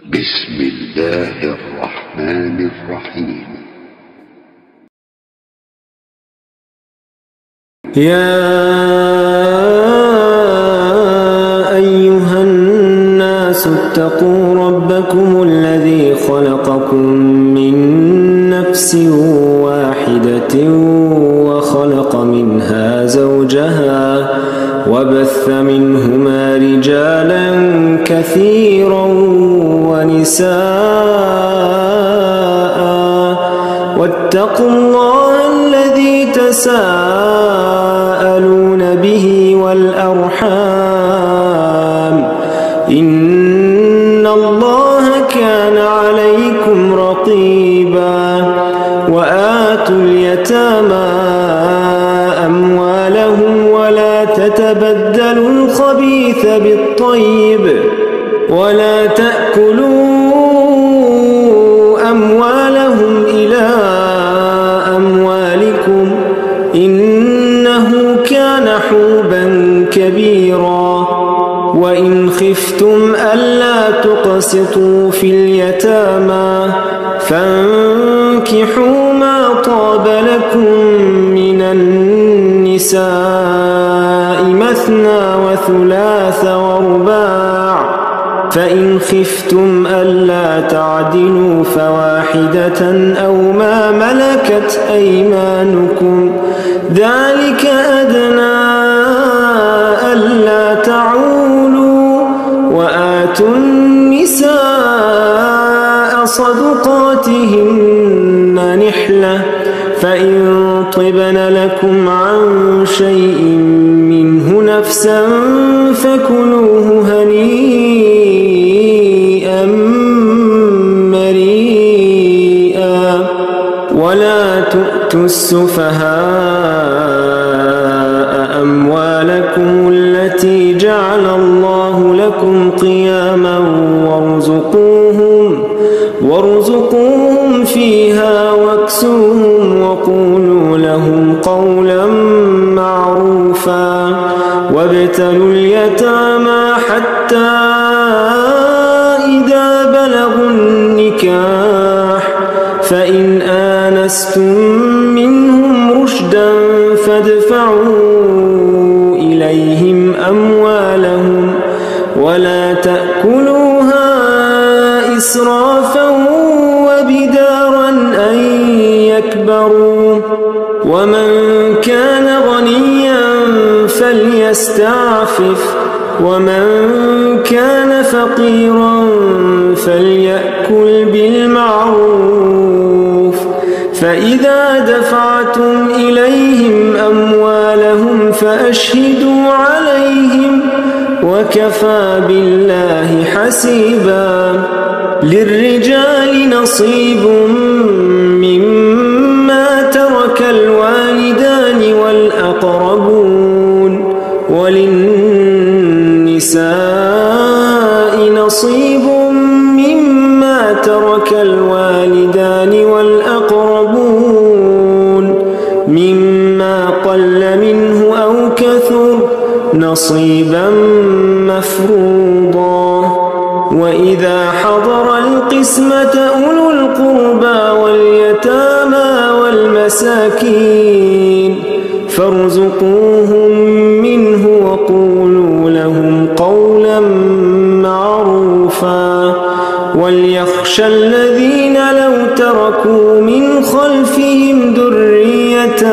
بسم الله الرحمن الرحيم. يا أيها الناس اتقوا ربكم الذي خلقكم من نفس واحدة وخلق منها زوجها وبث منهما رجالا كثيرا ونساء واتقوا الله الذي تساءلون به والأرحام إن الله كان عليكم رقيبا. وآتوا اليتامى أموالهم ولا تتبدلوا الخبيث بالطيب ولا تأكلوا أموالهم إلى أموالكم إنه كان حوبا كبيرا. وإن خفتم ألا تقسطوا في اليتامى فانكحوا ما طاب لكم من النساء مثنى وثلاث ورباع فإن خفتم ألا تعدلوا فواحدة أو ما ملكت أيمانكم ذلك أدنى ألا تعولوا. وآتوا النساء صدقاتهن نحلة فإن طبن لكم عن شيء منه نفسا فكلوه هنيئا مريئا. ولا تؤتوا السفهاء أموالكم التي جعل الله لكم قياما وارزقوهم فيها واكسوهم وقولوا لهم قولا معروفا. وابتلوا اليتامى حتى إذا بلغوا النكاح فإن آنستم منهم رشدا فادفعوا إليهم أموالهم ولا تأكلوها إسرافا وبدارا أن يكبروا. ومن كان غنيا فليستعفف ومن كان فقيرا فليأكل بالمعروف. فإذا دفعتم إليهم أموالهم فأشهدوا عليهم وكفى بالله حسيبا. للرجال نصيب مما ترك الوالدان والأقربون وللنساء نصيب مما ترك الوالدان والأقربون مما قل منه أو كثر نصيبا مفروضا. وإذا حضر القسمة أولو القربى واليتامى والمساكين فارزقوهم منه وقولوا لهم قولا معروفا. وليخشى الذين لو تركوا من خلفهم ذرية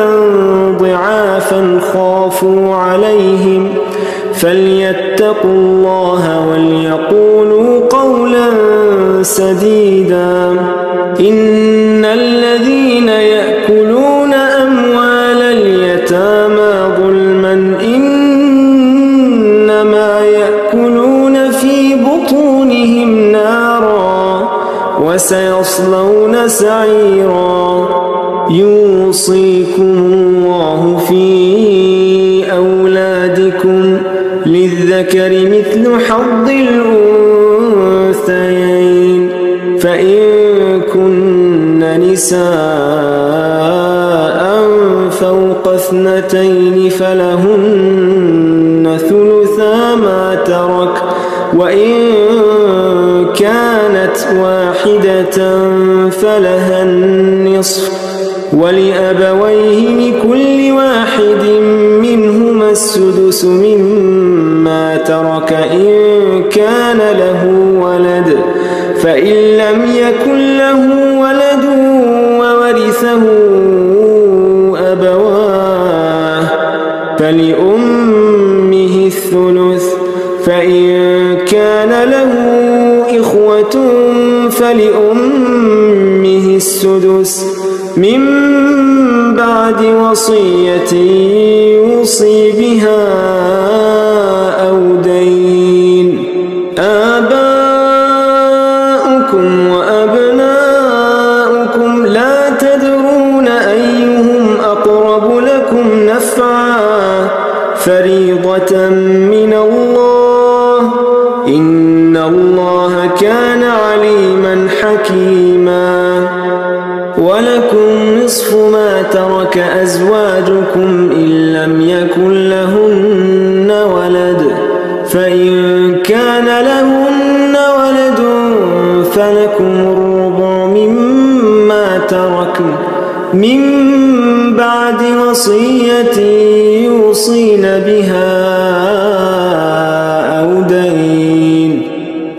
ضعافا خافوا عليهم فليتقوا الله وليقولوا قولا سديدا. إن الذين يأكلون أموال اليتامى ظلما إنما يأكلون في بطونهم نارا وسيصلون سعيرا. يوصيكم الله في أولادكم للذكر مثل حظ الأنثيين فإن كن نساء فوق اثنتين فلهن ثلثا ما ترك وإن كانت كانت واحدة فلها النصف ولأبويه لكل واحد منهما السدس مما ترك إن كان له ولد فإن لم يكن له ولد وورثه أبواه فلأمه الثلث فإن كان له إخوة فلأمه السدس من بعد وصية يوصي بها أو دين آباؤكم وأبناؤكم لا تدرون أيهم أقرب لكم نفعا فريضة من الله إن الله كان عليما حكيما ولكم نصف ما ترك أزواجكم إن لم يكن لهن ولد فإن كان لهن ولد فلكم الربع مما تركن من بعد وصية يوصين بها أو دين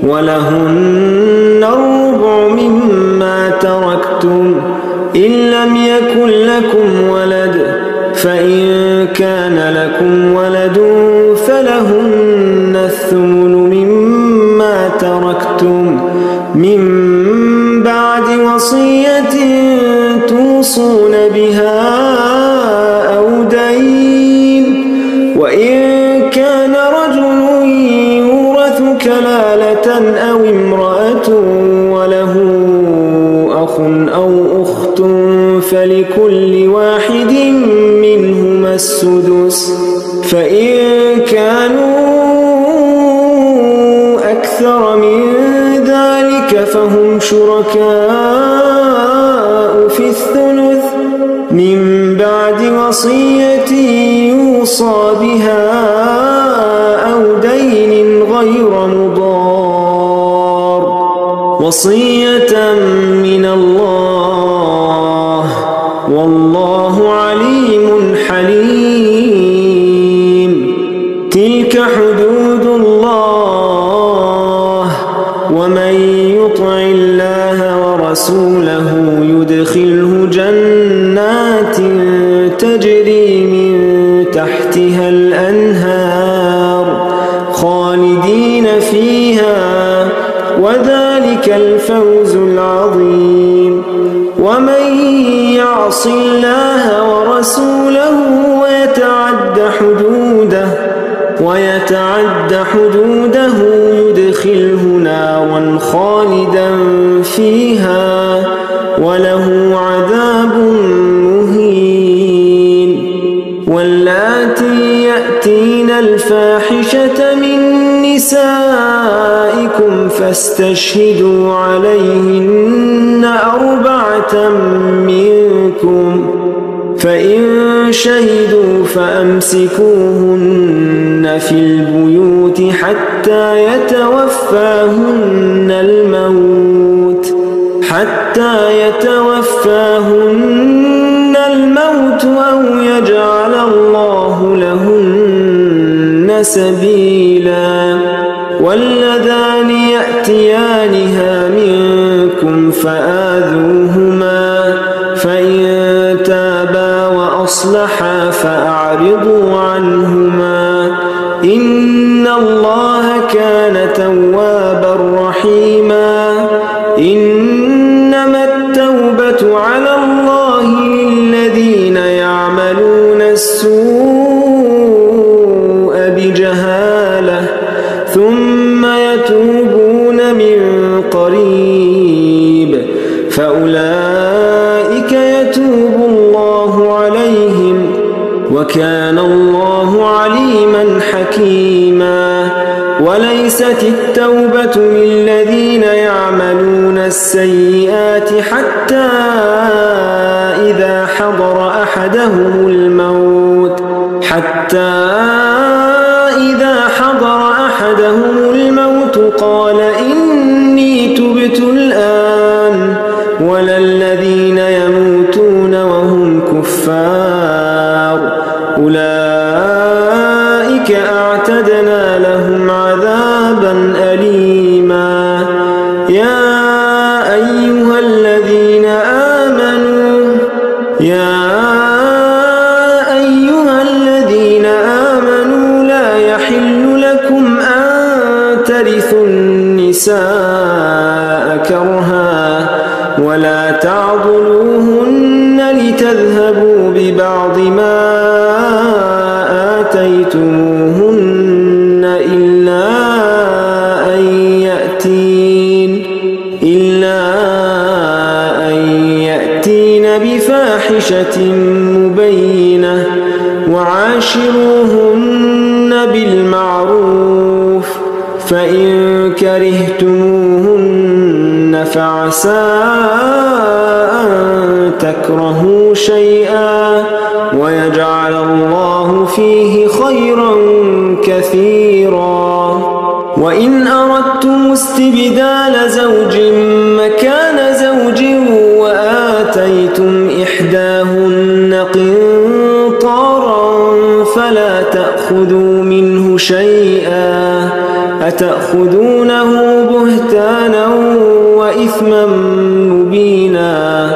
ولهن الربع مما تركتم إن لم يكن لكم ولد فإن كان لكم ولد فلهن الثمن مما تركتم من بعد وصية توصون بها أو دين وإن كان رجل يورث كلالة أو امرأة وله أخ أو أخت فلكل واحد منهما السدس فإن كانوا أكثر من ذلك فهم شركاء في الثلث من بعد وصية يوصى بها أو دين غير مضار وصية من الله والله عليم حليم تلك حدود الله ومن يطع الله ورسوله يدخله جنات تجري من تحتها الأنهار خالدين فيها وذلك الفوز العظيم ومن يعص الله ورسوله ويتعد حدوده يدخله نارا خالدا فيها وله عذاب مهين واللاتي يأتين الفاحشة من نسائكم فاستشهدوا عليهن 4 منكم فإن شهدوا فأمسكوهن في البيوت حتى يتوفاهن الموت أو يجعل الله لهن سبيلا واللذان يأتيانها منكم فآذوهما فإن تابا وأصلحا فأعرضوا عنهما إن الله كان توابا رحيما إنما التوبة على الله للذين يعملون السوء بجهالة ثم يتوبون من قريب فأولئك يتوب الله عليهم وكان الله عليما حكيما وليست التوبة للذين يعملون السيئات حتى إذا حضر أحدهم الموت قال إني تبت النساء كرها ولا تعضلوهن لتذهبوا ببعض ما آتيتموهن إلا أن يأتين بفاحشة مبينة وعاشروهن بالمعروف فإن كرهتموهن فعسى أن تكرهوا شيئا ويجعل الله فيه خيرا كثيرا. وإن أردتم استبدال زوج مكان زوج وآتيتم إحداهن قنطارا فلا تأخذوا منه شيئا أتأخذونه بهتانا وإثما مبينا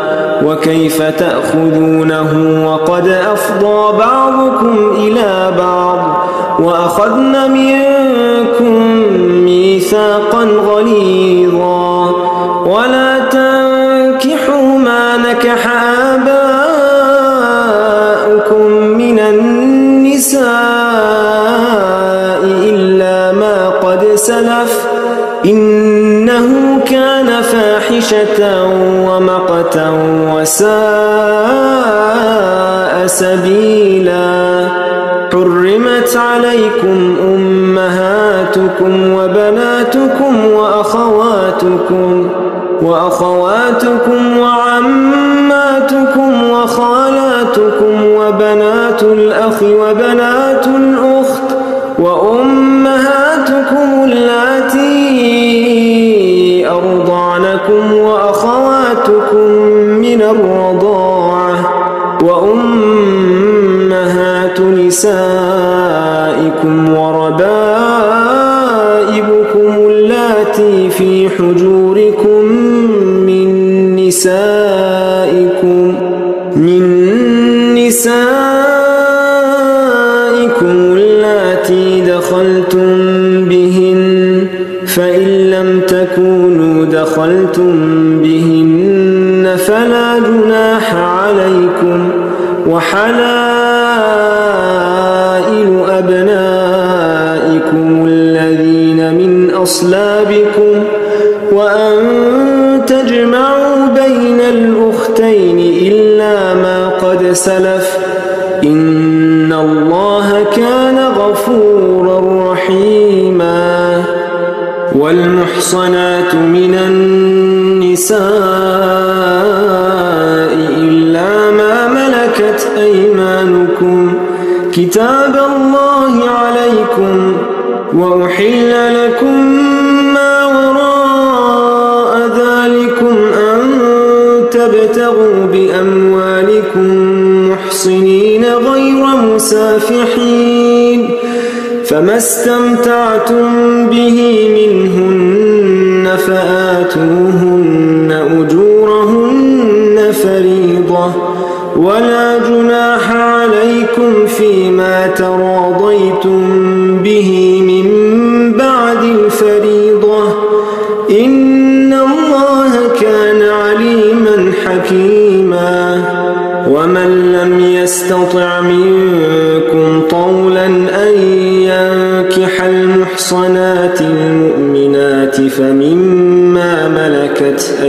وكيف تأخذونه وقد أفضى بعضكم إلى بعض وأخذن منكم ميثاقا غليظا ولا تنكحوا ما نكح آباؤكم من النساء إلا ما قد سلف إنه كان فاحشة ومقتا وساء سبيلا. حرمت عليكم أمهاتكم وبناتكم وأخواتكم وعماتكم وخالاتكم وبنات الأخ وبنات الأخت وأمهاتكم اللاتي أرضعنكم وأخواتكم من الرضاعة وأمهات نسائكم وربائبكم اللاتي في حجوركم من نسائكم اللاتي دخلتم بهن فإن لم تكونوا دخلتم بهن فلا جناح عليكم وحلائل أبنائكم الذين من أصلابكم وأن تجمعوا بين الأختين إلا ما قد سلف إن الله كان غفورا رحيما. والمحصنات من النساء إلا ما ملكت أيمانكم كتاب الله عليكم وأحل لكم ما وراء ذلكم أن تبتغوا بأموالكم محصنين غير مسافحين فما استمتعتم به منهن فآتوهن أجورهن فريضة ولا جناح عليكم فيما تراضيتم به من بعد الفريضة إن الله كان عليما حكيما. ومن لم يستطع منكم طولا أن ينكح المحصنات المؤمنات فمما ملكت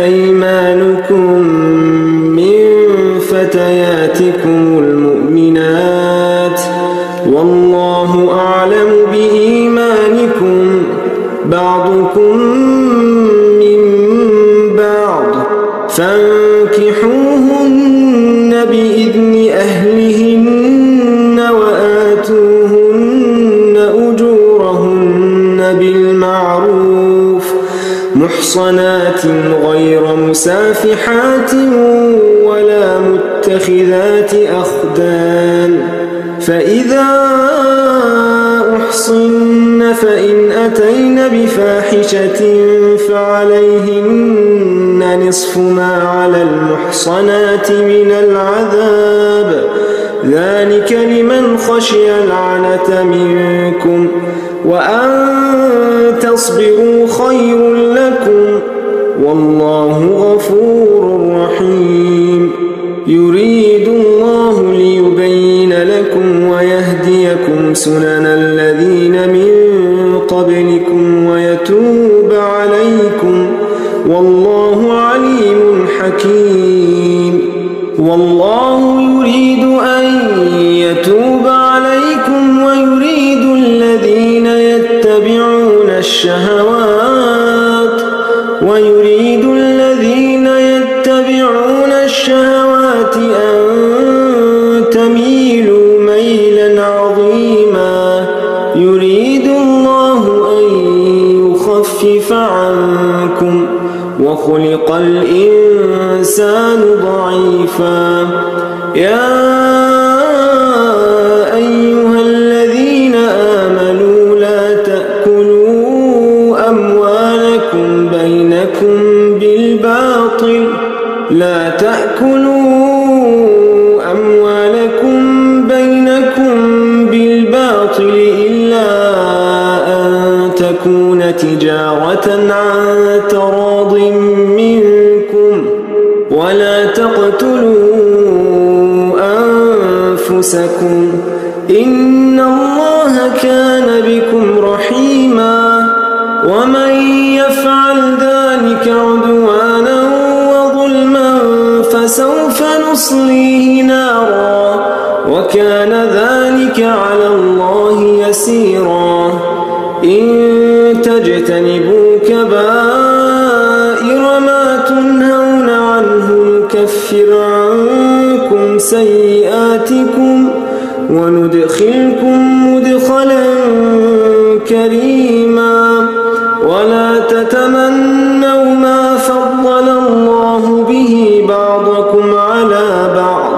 أيمانكم من فتياتكم المؤمنات والله أعلم بإيمانكم بعضكم من بعض فانكحوهن بإذن أهلهن وآتوهن أجورهن بالمعروف محصنات غير مسافحات ولا متخذات أخدان فإذا أحصن فإن أتين بفاحشة فعليهن نصف ما على المحصنات من العذاب ذلك لمن خشي العنة منكم وأن تصبروا خير لكم والله غفور رحيم يريد الله ليبين لكم ويهديكم سنن الذين من قبلكم ويتوب عليكم والله عليم حكيم والله يريد أن يتوب عليكم ويريد الذين يتبعون الشهوات أن تميلوا ميلا عظيما يريد الله أن يخفف عنكم وخلق الإنسان ضعيفا يا أيها الذين آمنوا لا تأكلوا أموالكم بينكم بالباطل إلا أن تكون تجارة عن تراض منكم ولا تقتلوا أنفسكم إن الله كان بكم رحيما ومن يفعل ذلك عدوانا وظلما فسوف نصليه نارا وكان ذلك على الله يسيرا إن تجتنبوا كبائر ما تنهون عنه نكفر عنكم سيئاتكم وندخلكم مدخلا كريما ولا تتمنوا ما فضل الله به بعضكم على بعض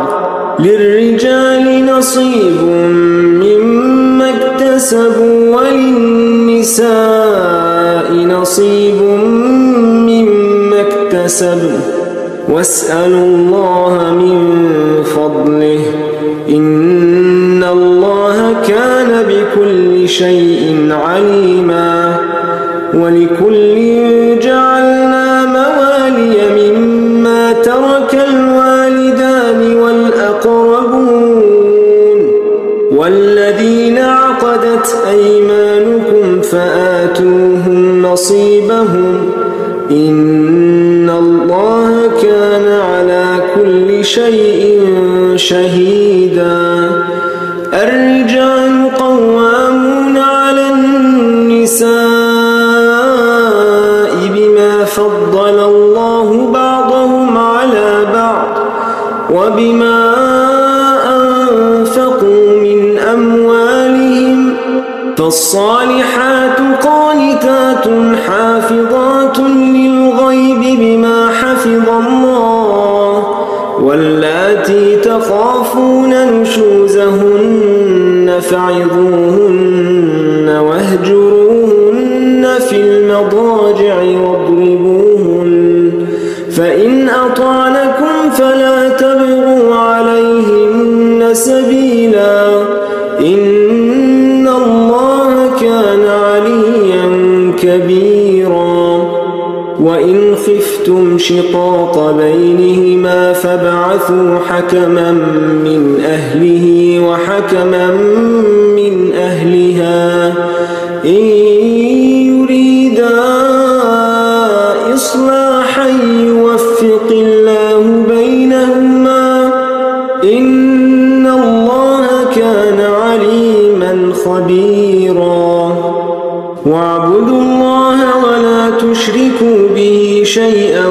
للرجال نصيب مما اكتسبوا وللنساء نصيب مما اكتسبوا واسألوا الله من فضله إن الله كان بكل شيء عليما ولكل جعلنا موالي مما ترك الوالدان والأقربون والذين عقدت أيمانكم فآتوهم نصيبهم إن الله كان على كل شيء شهيدا الرجال قوامون على النساء بما فضل الله بعضهم على بعض وبما أنفقوا من أموالهم فالصالحات قانتات حافظات للغيب بما حفظ الله واللاتي تخافون نشوزهن فعظوهن واهجروهن في المضاجع واضربوهن فإن أطعنكم فلا تبغوا عليهن سبيلا إن الله كان عليا كبيرا وإن خفتم شقاق بينهما فابعثوا حكما من أهله وحكما من أهلها إن يريدا إصلاحا يوفق الله بينهما إن الله كان عليما خبيرا واعبدوا الله ولا تشركوا به شيئا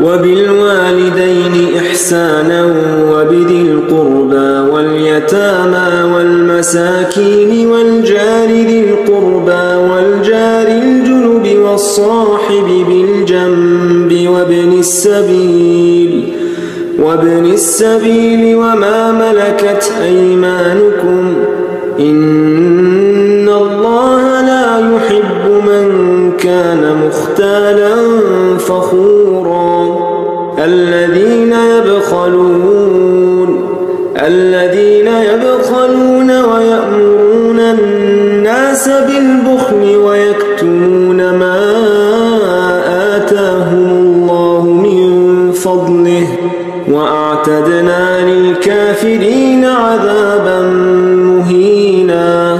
وبالوالدين إحسانا وبذي القربى واليتامى والمساكين والجار ذي القربى والجار الجنب والصاحب بالجنب وابن السبيل وما ملكت أيمانكم إن الله لا يحب من كان مختالا فخورا الذين الذين يبخلون ويأمرون الناس بالبخل ويكتمون ما آتاهم الله من فضله وأعتدنا للكافرين عذابا مهينا.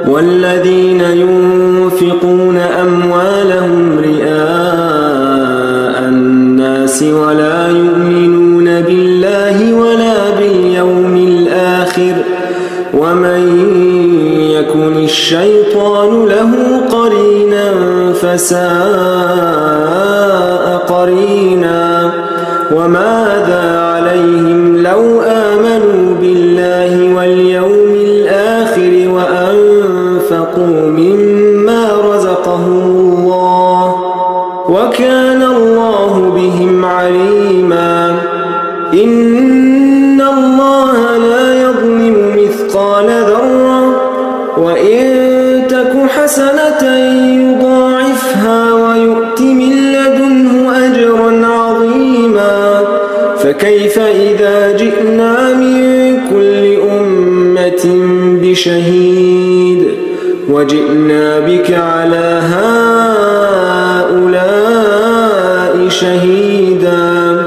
والذين ينفقون أموالهم رئاء الناس ولا يؤمنون بالله ولا باليوم الآخر ومن يكن الشيطان له قرينا فساء قرينا. وماذا عليهم لو آمنوا بالله واليوم الآخر وأنفقوا مما رزقهم الله وكان الله بهم عليما. إن الله لا يظلم مثقال ذرة وإن تك حسنة يضاعفها ويؤت من لدنه أجرا عظيما. فكيف إذا جئنا من كل أمة بشهيد وجئنا بك على هؤلاء شهيدا.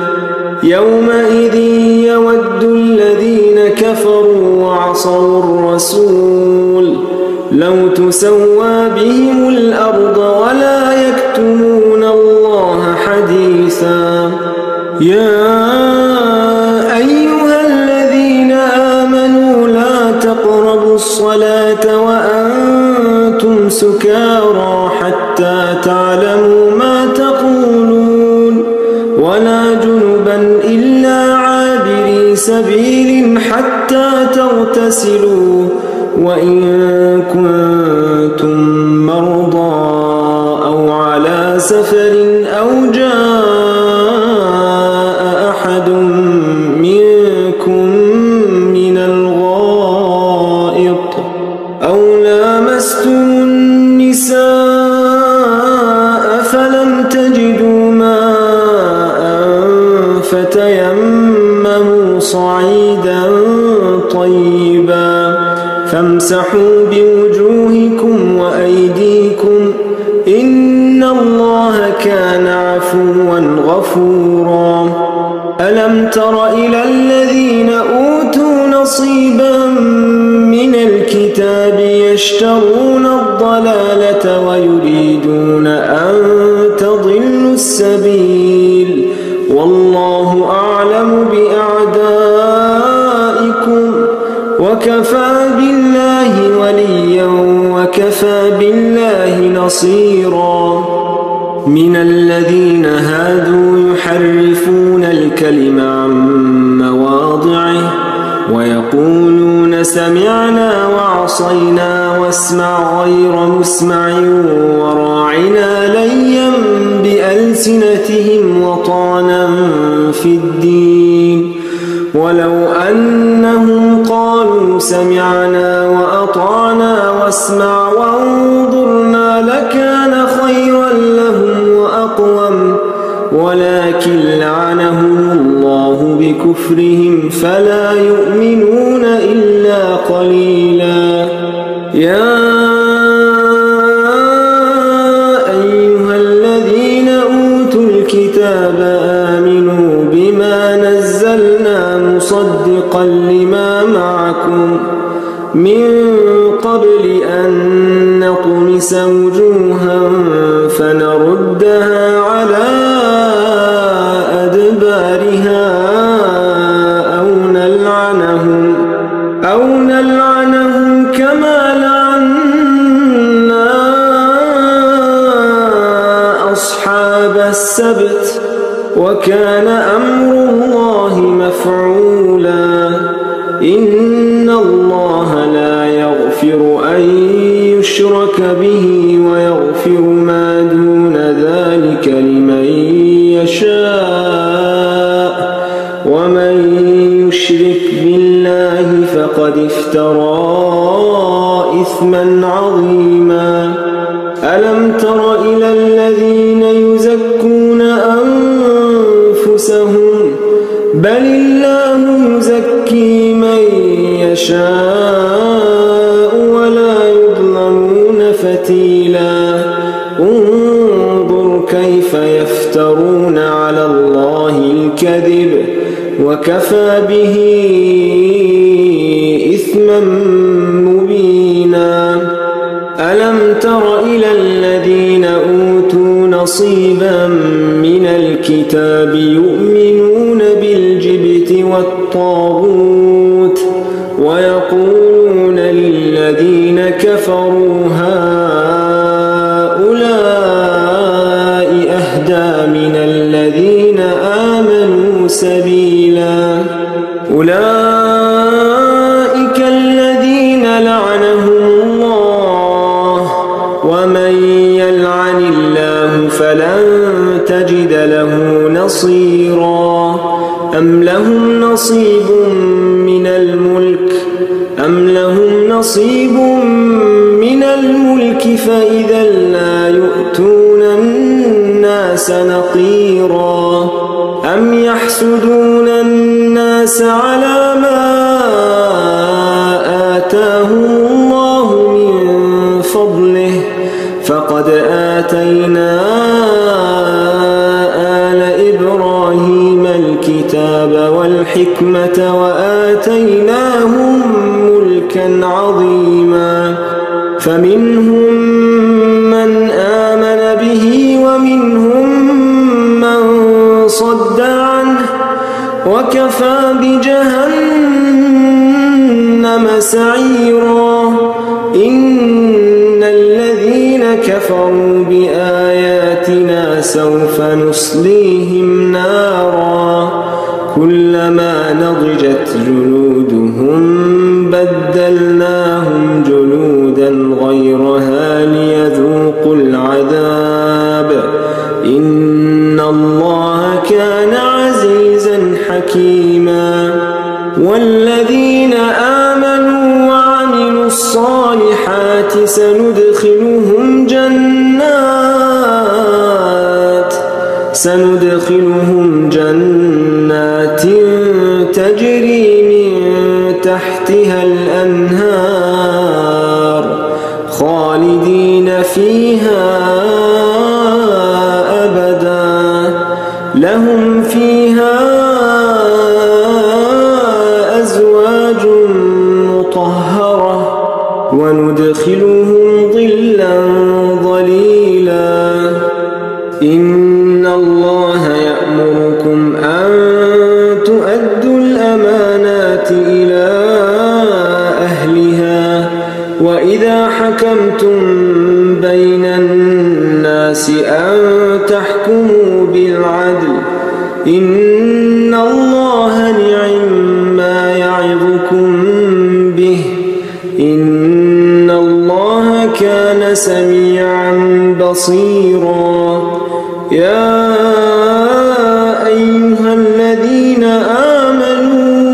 يومئذ يود الذين كفروا وعصوا الرسول لو تسوى بهم الأرض ولا يكتمون الله حديثا. يا أيها الذين آمنوا لا تقربوا الصلاة وأنتم سكارى حتى تعلموا ما تقولون ولا جنبا إلا عابري سبيل حتى تغتسلوا وإن كنتم مرضى أو على سفر أو جاء أحد منكم من الغائط أو لامستم النساء فلم تجدوا ماء فتيمموا صعيدا طيبا فامسحوا بوجوهكم وأيديكم إن الله كان عفوا غفورا. ألم تر إلى الذين أوتوا نصيبا من الكتاب يشترون الضلالة ويريدون أن تضلوا السبيل والله أعلم بأعدائكم وكفى بالله وليا وكفى بالله نصيرا. من الذين هادوا يحرفون الكلم عن مواضعه ويقولون سمعنا وعصينا واسمع غير مسمع وراعنا ليا بألسنتهم وطعنا في الدين ولو أنهم قالوا سمعنا وأطعنا واسمع وانظرنا لكان خيرا لهم وأقوم ولكن لعنهم الله بكفرهم فلا يؤمنون إلا قليلا. يا أيها الذين أوتوا الكتاب آمنوا بما نزلنا مصدقا لما معكم من قبل أن نطمس وجوها فنردها على أدبارها أو نلعنهم كما لعنا أصحاب السبت وكان أمر الله مفعولا. إن الله لا يغفر أن يشرك به ويغفر ما دون ذلك لمن يشاء ومن يشرك بالله فقد افترى إثما عظيما. ألم تر إلى الذين يزكون أنفسهم بل الله يزكي من يشاء ولا يظلمون فتيلا انظر كيف يفترون على الله الكذب وكفى به إثما مبينا ألم تر إلى الذين أوتوا نصيبا من الكتاب يؤمنون بالجبت والطاغوت ويقولون للذين كفروا هؤلاء أهدى من الذين آمنوا سبيلا أولئك الذين لعنهم الله ومن يلعن الله فلن تجد له نصيرا أم لهم نصيب من الملك فإذا لا يؤتون الناس نقيرا أم يحسدون الناس على ما آتاهم الله من فضله فقد آتينا آل إبراهيم الكتاب والحكمة وآتيناهم ملكا عظيما فمنهم من آمن به ومنهم من صد عنه وكفى بجهنم سعيرا إن الذين كفروا بآياتنا سوف نصليهم نارا كلما نضجت جلودهم بدلناهم جلودا غيرها ليذوقوا العذاب إن الله كان عزيزا حكيما والذين آمنوا وعملوا الصالحات سندخلهم جنات تجري من تحتها الأنهار خالدين فيها أبدا لهم فيها أزواج مطهرة وندخلهم ظلا ظليلا إن الله يأمركم أن تؤدوا الأمانات إلى أهلها وإذا حكمتم بين الناس أن تحكموا بالعدل إن الله نعم يعظكم به إن الله كان سميعا بصيرا يا أيها الذين آمنوا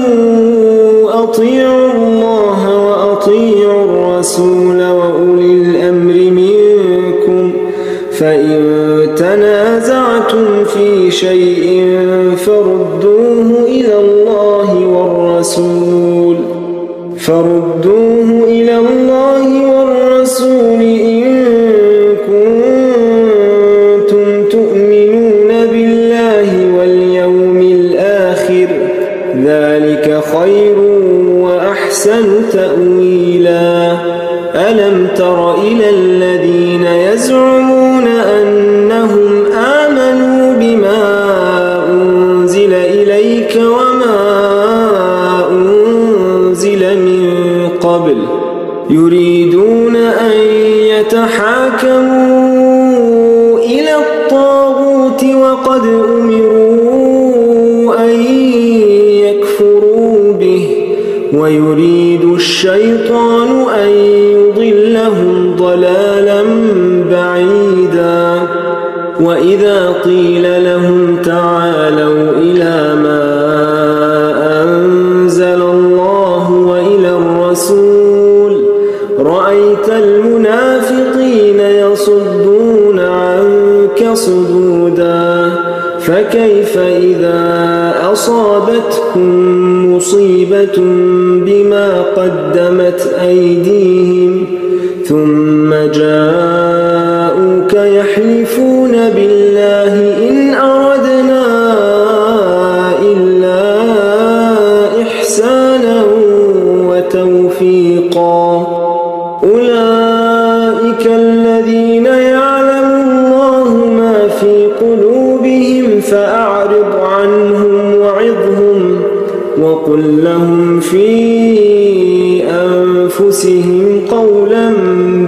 أطيعوا الله وأطيعوا الرسول وأولي الأمر منكم فإن تنازعتم في شيء فردوه إلى الله والرسول إن كنتم تؤمنون بالله واليوم الآخر ذلك خير وأحسن تأويلا ألم تر إلى الذين يزعمون أنهم آمنوا بما أنزل إليك وما أنزل من قبل يريدون أن يتحاكموا إلى الطاغوت وقد أمروا أن يكفروا به ويريد الشيطان أن يضلهم ضلالا بعيدا وإذا قيل لهم تعالوا إلى ما أنزل الله وإلى الرسول رأيت المنافقين يصدون عنك صدودا فكيف إذا أصابتكم مصيبة بما قدمت أيديهم ثم جاءوك يحلفون بالله إن أردنا إلا إحسانا وتوفيقا أولئك الذين يعلم الله ما في قلوبهم فأعرض عنهم وعظهم وقل لهم في أنفسهم قولا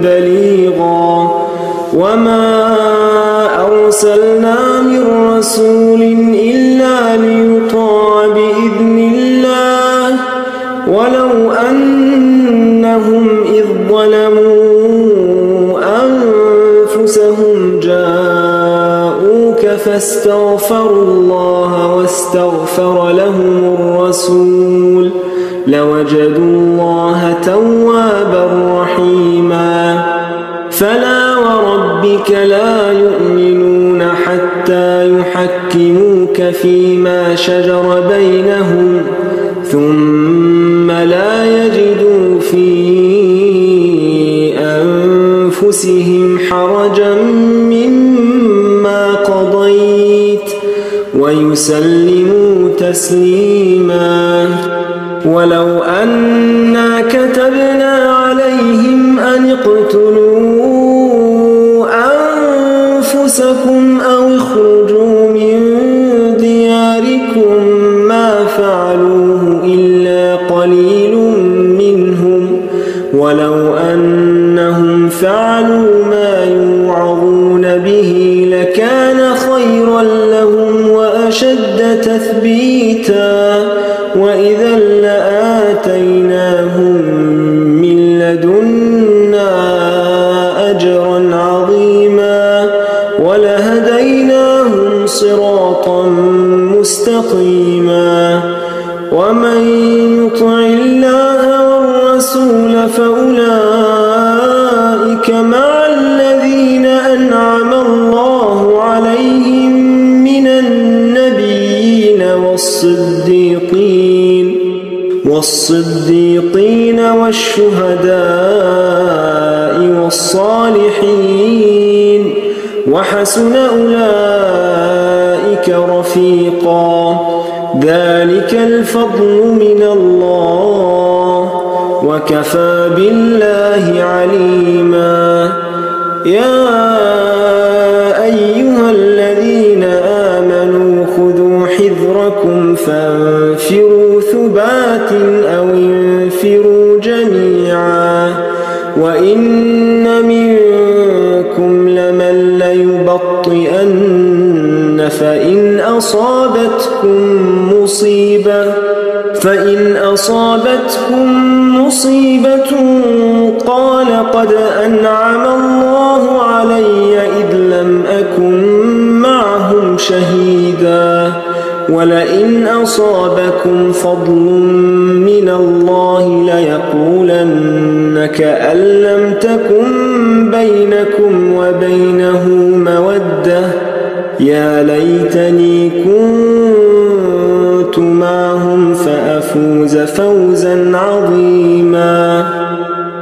بليغا وما أرسلنا من رسول إلا ليطاع بإذن الله ولو أنهم إذ ظلموا أنفسهم جاءوك فاستغفروا الله واستغفر لهم الرسول لوجدوا الله توابا رحيما فلا وربك لا يؤمنون حتى يحكموك فيما شجر بينهم ثم لا يجدوا في أنفسهم حرجا مما قضيت ويسلموا تسليما ولو أنا كتبنا عليهم أن اقتلوا أنفسكم أو اخرجوا من دياركم ما فعلوه إلا قليل منهم ولو أنهم فعلوا ما يوعظون به لكان خيرا لهم وأشد تثبيتا وإذا لآتيناهم من لدنا أجرا عظيما ولهديناهم صراطا مستقيما ومن يطع الله والرسول فأولئك مع الذين أنعم الله عليهم من النبيين والصديقين والشهداء والصالحين وحسن أولئك رفيقا ذلك الفضل من الله وكفى بالله عليما يا أيها الذين آمنوا خذوا حذركم فانفروا ثبات أو انفروا جميعا وإن منكم لمن ليبطئن فإن أصابتكم مصيبة قال قد أنعم الله علي إذ لم أكن معهم شهيدا ولئن أصابكم فضل من الله ليقولن كأن لم تكن بينكم وبينه مودة يا ليتني كنت معهم فأفوز فوزا عظيما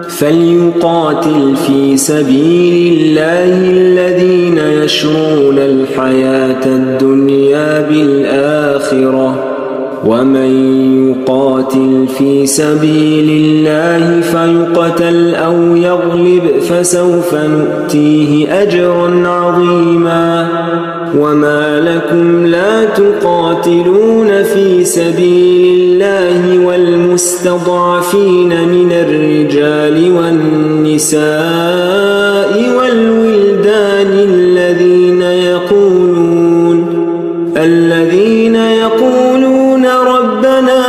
فليقاتل في سبيل الله الذين يشرون الحياة الدنيا بالآخرة ومن يقاتل في سبيل الله فيقتل أو يغلب فسوف نؤتيه أجرا عظيما وما لكم لا تقاتلون في سبيل الله والمستضعفين من الرجال والنساء والولدان الذين يقولون ربنا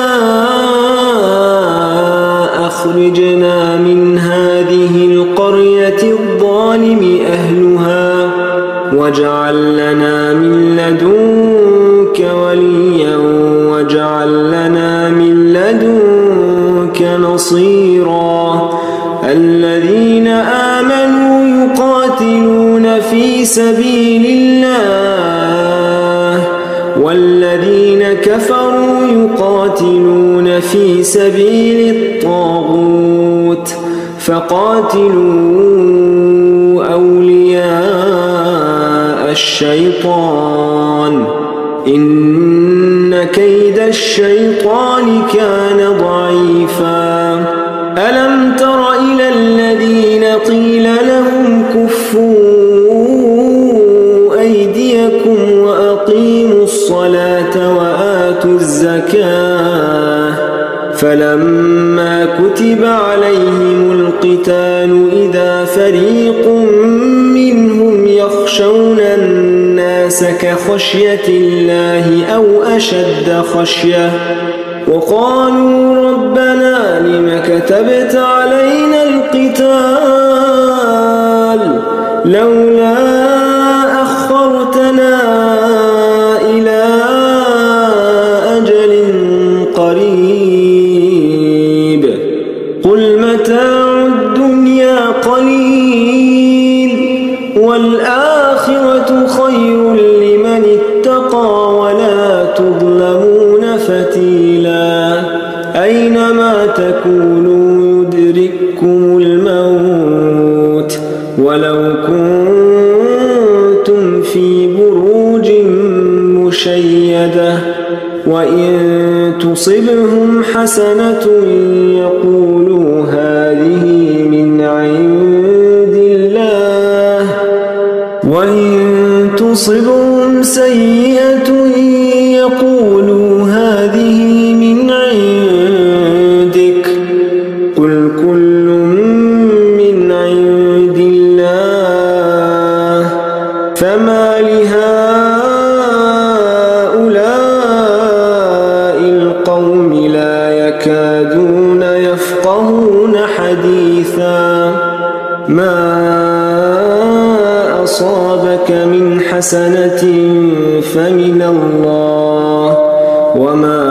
أخرجنا من هذه القرية الظالم أهلها واجعل لنا من لدنك وليا واجعل لنا من لدنك نصيرا الذين آمنوا يقاتلون في سبيل الله والذين كفروا يقاتلون في سبيل الطاغوت فقاتلوا أولياء الشيطان إن كيد الشيطان كان ضعيفا ألم تر إلى الذين قيل لهم كفوا أيديكم وأقيموا الصلاة وآتوا الزكاة فلما كتب عليهم القتال إذا فريق منهم يخشون الناس كخشية الله أو أشد خشية وقالوا ربنا لم كتبت علينا القتال لولا أخرتنا إلى أجل قريب قل متاع الدنيا قليل والآخرة خير لمن اتقى ولا تظلمون فتيلا أينما تكونوا يدرككم الموت ولو كنتم في بروج مشيدة وإن تصبهم حسنة يقولوا هذه من عند الله وإن تصبهم سيئة يقولوا هذه من عندك قل كل من عند الله فما لهؤلاء القوم لا يكادون يفقهون حديثا ما أصابك من حسنة فمن الله وما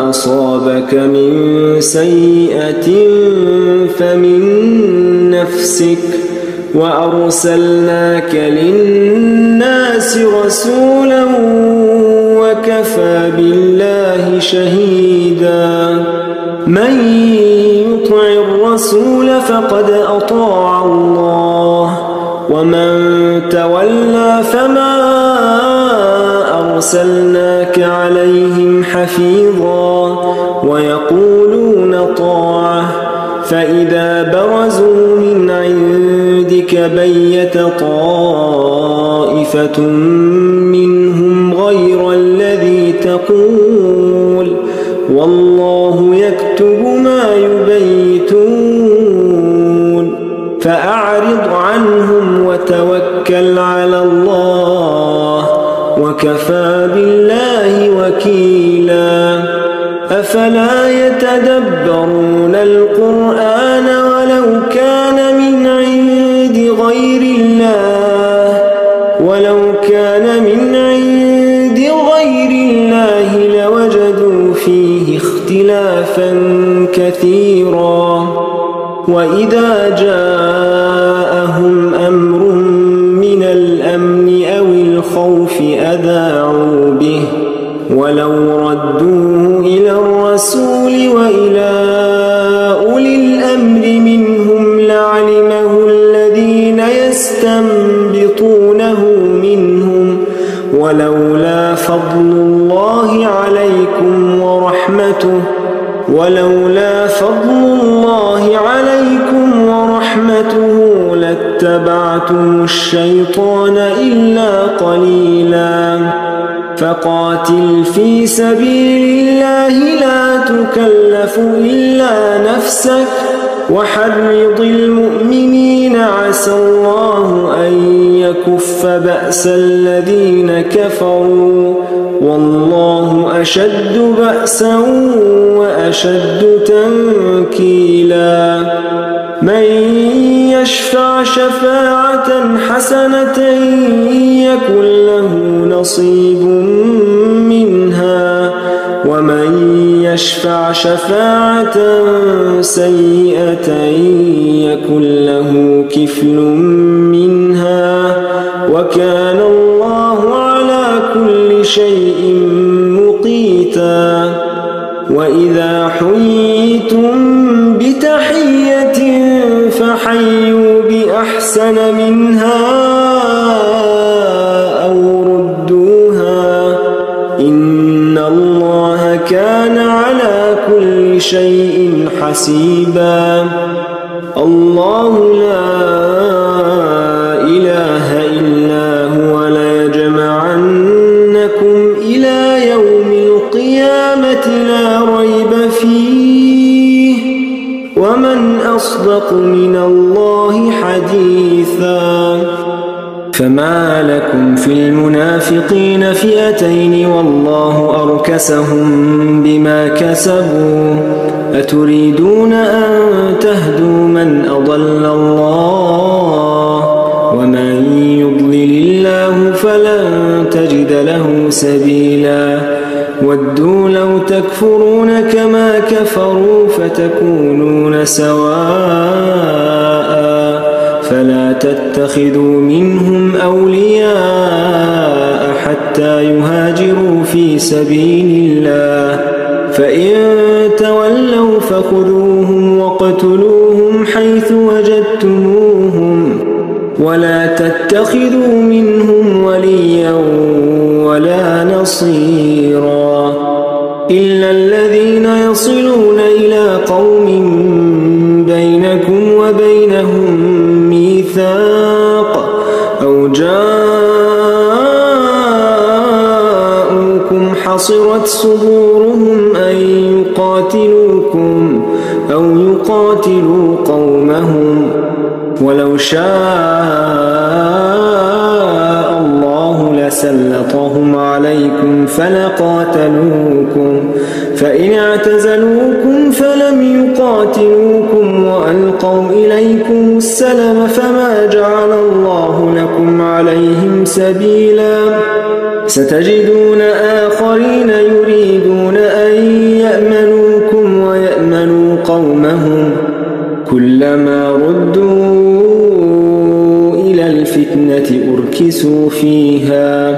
أصابك من سيئة فمن نفسك وأرسلناك للناس رسولا وكفى بالله شهيدا من يطع الرسول فقد أطاع الله ومن تولى فما أرسلناك عليهم حفيظا ويقولون طاعة فإذا برزوا من عندك بيت طائفة منهم غير الذي تقول والله يكتب ما يبيتون فأعرض عنهم وتوكل على الله وكفى بالله وكيلا أفلا يتدبرون القرآن ولو كان من عند غير الله لوجدوا فيه اختلافا كثيرا وإذا جاءهم أمر من الأمن أو الخوف أذاعوا به ولو ردوه إلى الرسول وإلى أولي الأمر منهم لعلمه الذين يستنبطونه منهم ولولا فضل الله عليكم ورحمته لاتبعتم الشيطان إلا قليلا فقاتل في سبيل الله لا تكلف إلا نفسك وحرض المؤمنين عسى الله أن يكف بأس الذين كفروا والله أشد بأسا وأشد تنكيلا من يشفع شفاعة حسنة يكن له نصيب منها ومن يشفع شفاعة سيئة يكن له كفل منها وكان الله على كل شيء مقيتا وإذا حييتم بتحية حسيبا الله لا إله إلا هو ليجمعنكم إلى يوم القيامة لا ريب فيه ومن أصدق من الله حديثا فما لكم في المنافقين فئتين والله أركسهم بما كسبوا أتريدون أن تهدوا من أضل الله ومن يضلل الله فلن تجد له سبيلا ودوا لو تكفرون كما كفروا فتكونون سواء فلا تتخذوا منهم أولياء حتى يهاجروا في سبيل الله فإن تولوا فخذوهم واقتلوهم حيث وجدتموهم ولا تتخذوا منهم وليا ولا نصيرا إلا الذين يصلون إلى قوم بينكم وبينهم ميثاق أو جاءوكم حصرت صدورهم أن يقاتلوكم أو يقاتلوا قومهم ولو شاء الله لسلطهم عليكم فلقاتلوكم فإن اعتزلوكم فلم يقاتلوكم وألقوا إليكم السلم فما جعل الله لكم عليهم سبيلا ستجدون آخرين يريدون أن يأمنوكم ويأمنوا قومهم كلما ردوا إلى الفتنة أركسوا فيها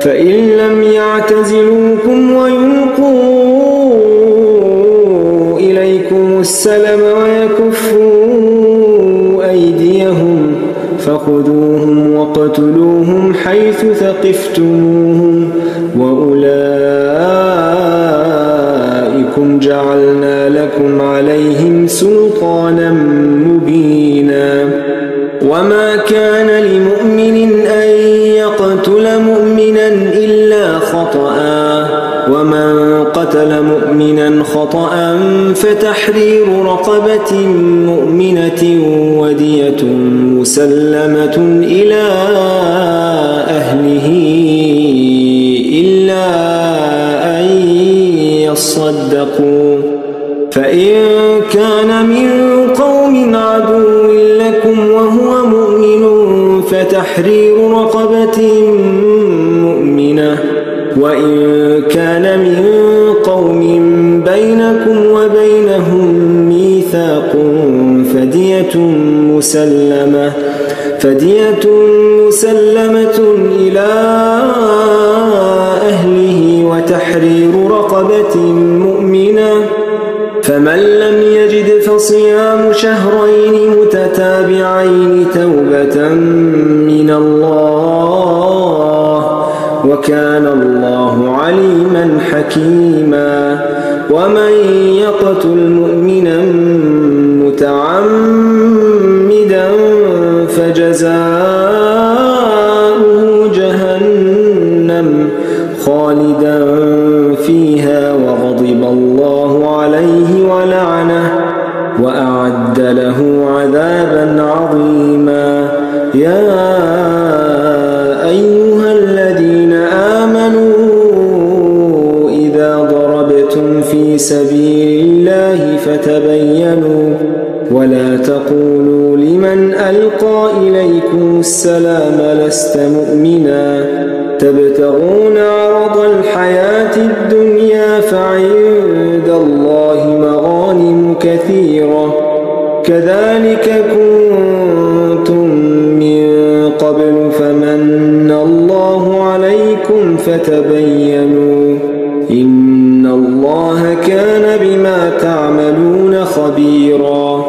فإن لم يعتزلوكم ويلقوا إليكم السلم ويكفوا أيديهم فخذوهم واقتلوهم حيث ثقفتموهم وأولئكم جعلنا لكم عليهم سلطانا مبينا وما كان لمؤمن أن يقتل مؤمنا إلا خطأ ومن قتل مؤمنا خطأ فتحرير رقبة مؤمنة ودية مسلمة إلى أهله إلا أن يصدقوا فإن كان من قوم عدو لكم وهو مؤمن فتحرير رقبة مؤمنة وإن كان من قوم بينكم وبينهم ميثاق فدية مسلمة إلى أهله وتحرير رقبة مؤمنة فمن لم يجد فصيام شهرين متتابعين توبة من الله وكان الله عليما حكيما ومن يقتل مؤمنا متعمدا فجزاؤه جهنم خالدا فيها وغضب الله عليه ولعنه وأعد له عذابا عظيما يا أيها الذين آمنوا إذا ضربتم في سبيل الله فتبينوا ولا تقولوا لمن ألقى إليكم السلام لست مؤمنا تبتغون عرض الحياة الدنيا فعند الله مغانم كثيرة كذلك كنتم من قبل فمن الله عليكم فتبينوا إن الله كان بما تعملون خبيرا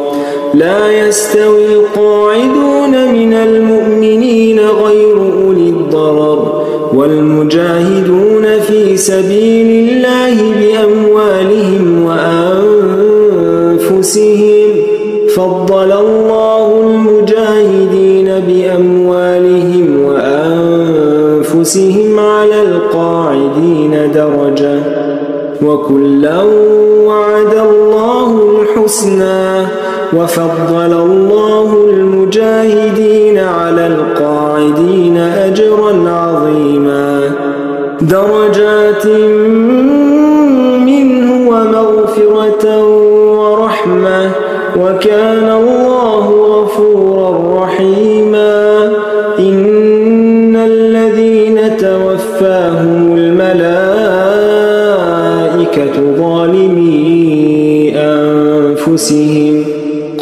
لا يستوي القاعدون من المؤمنين غير أولي الضرر والمجاهدون في سبيل الله بأموالهم أنفسهم فضل الله المجاهدين بأموالهم وأنفسهم على القاعدين درجة وكلا وعد الله الحسنى وفضل الله المجاهدين على القاعدين أجرا عظيما درجات منه ومغفرة ورحمة وكان الله غفورا رحيما إن الذين توفاهم الملائكة ظالمي أنفسهم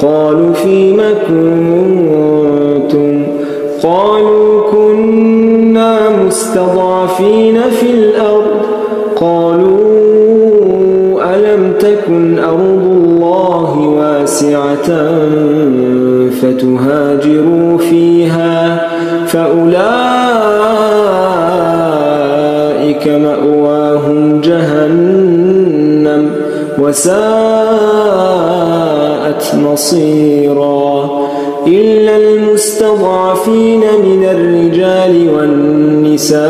قالوا فيم كنتم قالوا كنا مستضعفين في الأرض قالوا ألم تكن أرض الله واسعة فتهاجروا فيها فأولئك مأواهم جهنم وساءت مصيرا إلا المستضعفين من الرجال والنساء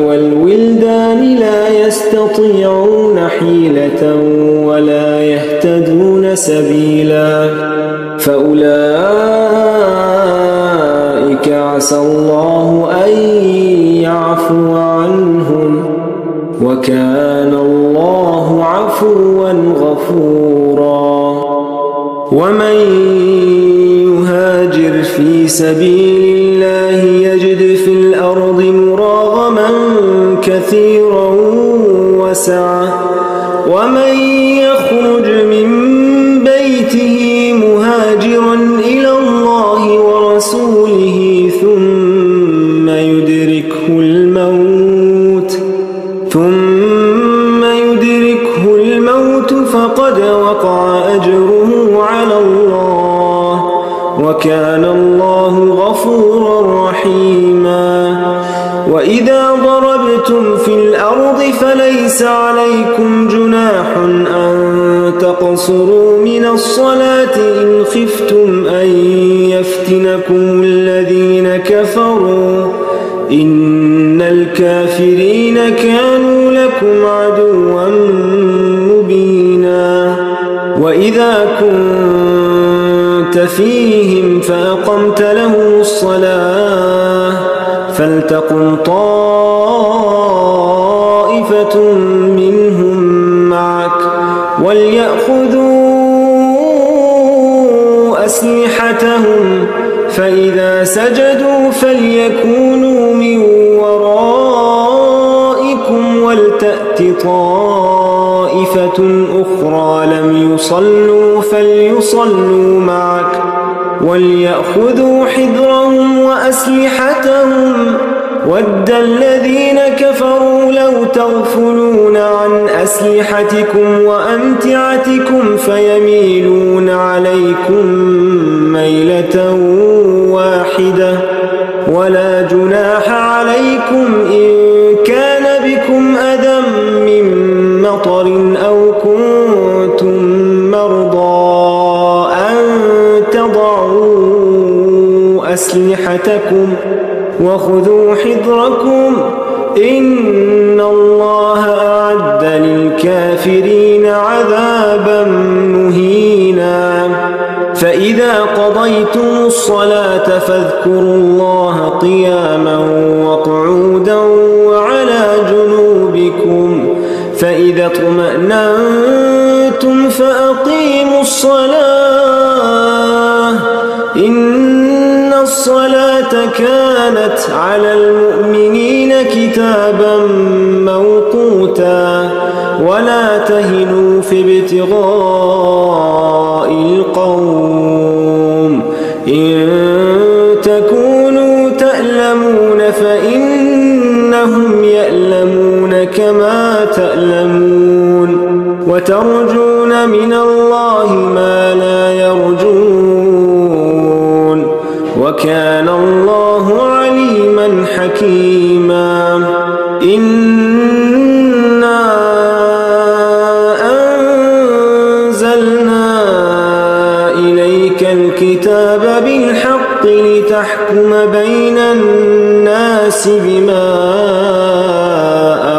والولدان لا يستطيعون حيلة ولا يهتدون سبيلا فأولئك عسى الله أن يعفو عنهم وكان الله عفوا غفورا ومن يهاجر في سبيل الله يجد في الأرض مراغما كثيرا وسعة ومن يخرج من بيته مهاجرا إلى الله ورسوله ثم يدركه الموت فقد وقع أجره على الله وكان الله غفورا رحيما وإذا ضربتم في الأرض فليس عليكم جناح أن تقصروا من الصلاة إن خفتم أن يفتنكم الذين كفروا إن الكافرين كانوا لكم عدوا مبينا وإذا كنت فيهم فأقمت لهم الصلاة فلتقم طائفة منهم معك وليأخذوا أسلحتهم فإذا سجدوا فليكونوا من ورائكم ولتأت طائفة أخرى لم يصلوا فليصلوا معك وليأخذوا حذرهم وأسلحتهم ود الذين كفروا لو تغفلون عن أسلحتكم وأمتعتكم فيميلون عليكم ميلة واحدة ولا جناح عليكم إن كان بكم أذى من مطر أو كنتم مرضى أن تضعوا أسلحتكم وخذوا حذركم إن الله أعد للكافرين عذابا مهينا فإذا قضيتم الصلاة فاذكروا الله قياما وقعودا وعلى جنوبكم فإذا اطمأننتم فأقيموا الصلاة إن الصلاة كانت على المؤمنين كتابا موقوتا ولا تهنوا في ابتغاء القوم إن تكونوا تألمون فإنهم يألمون كما تألمون وترجون من الله ما لا يرجون وكان الله عليما حكيما إنا أنزلنا أنزلنا إليك الكتاب بالحق لتحكم بين الناس بما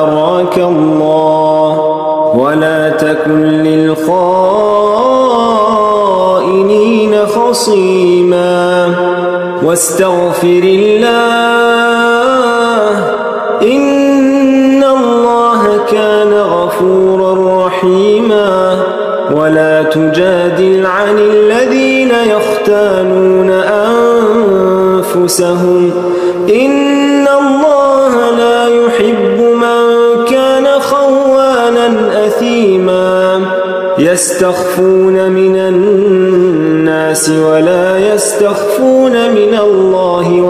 أراك الله ولا تكن للخائنين خصيما واستغفر الله إن الله كان غفورا رحيما ولا تجادل عن الذين يختانون أنفسهم إن الله لا يحب من كان خوانا أثيما يستخفون من الناس ولا يستخفون من الله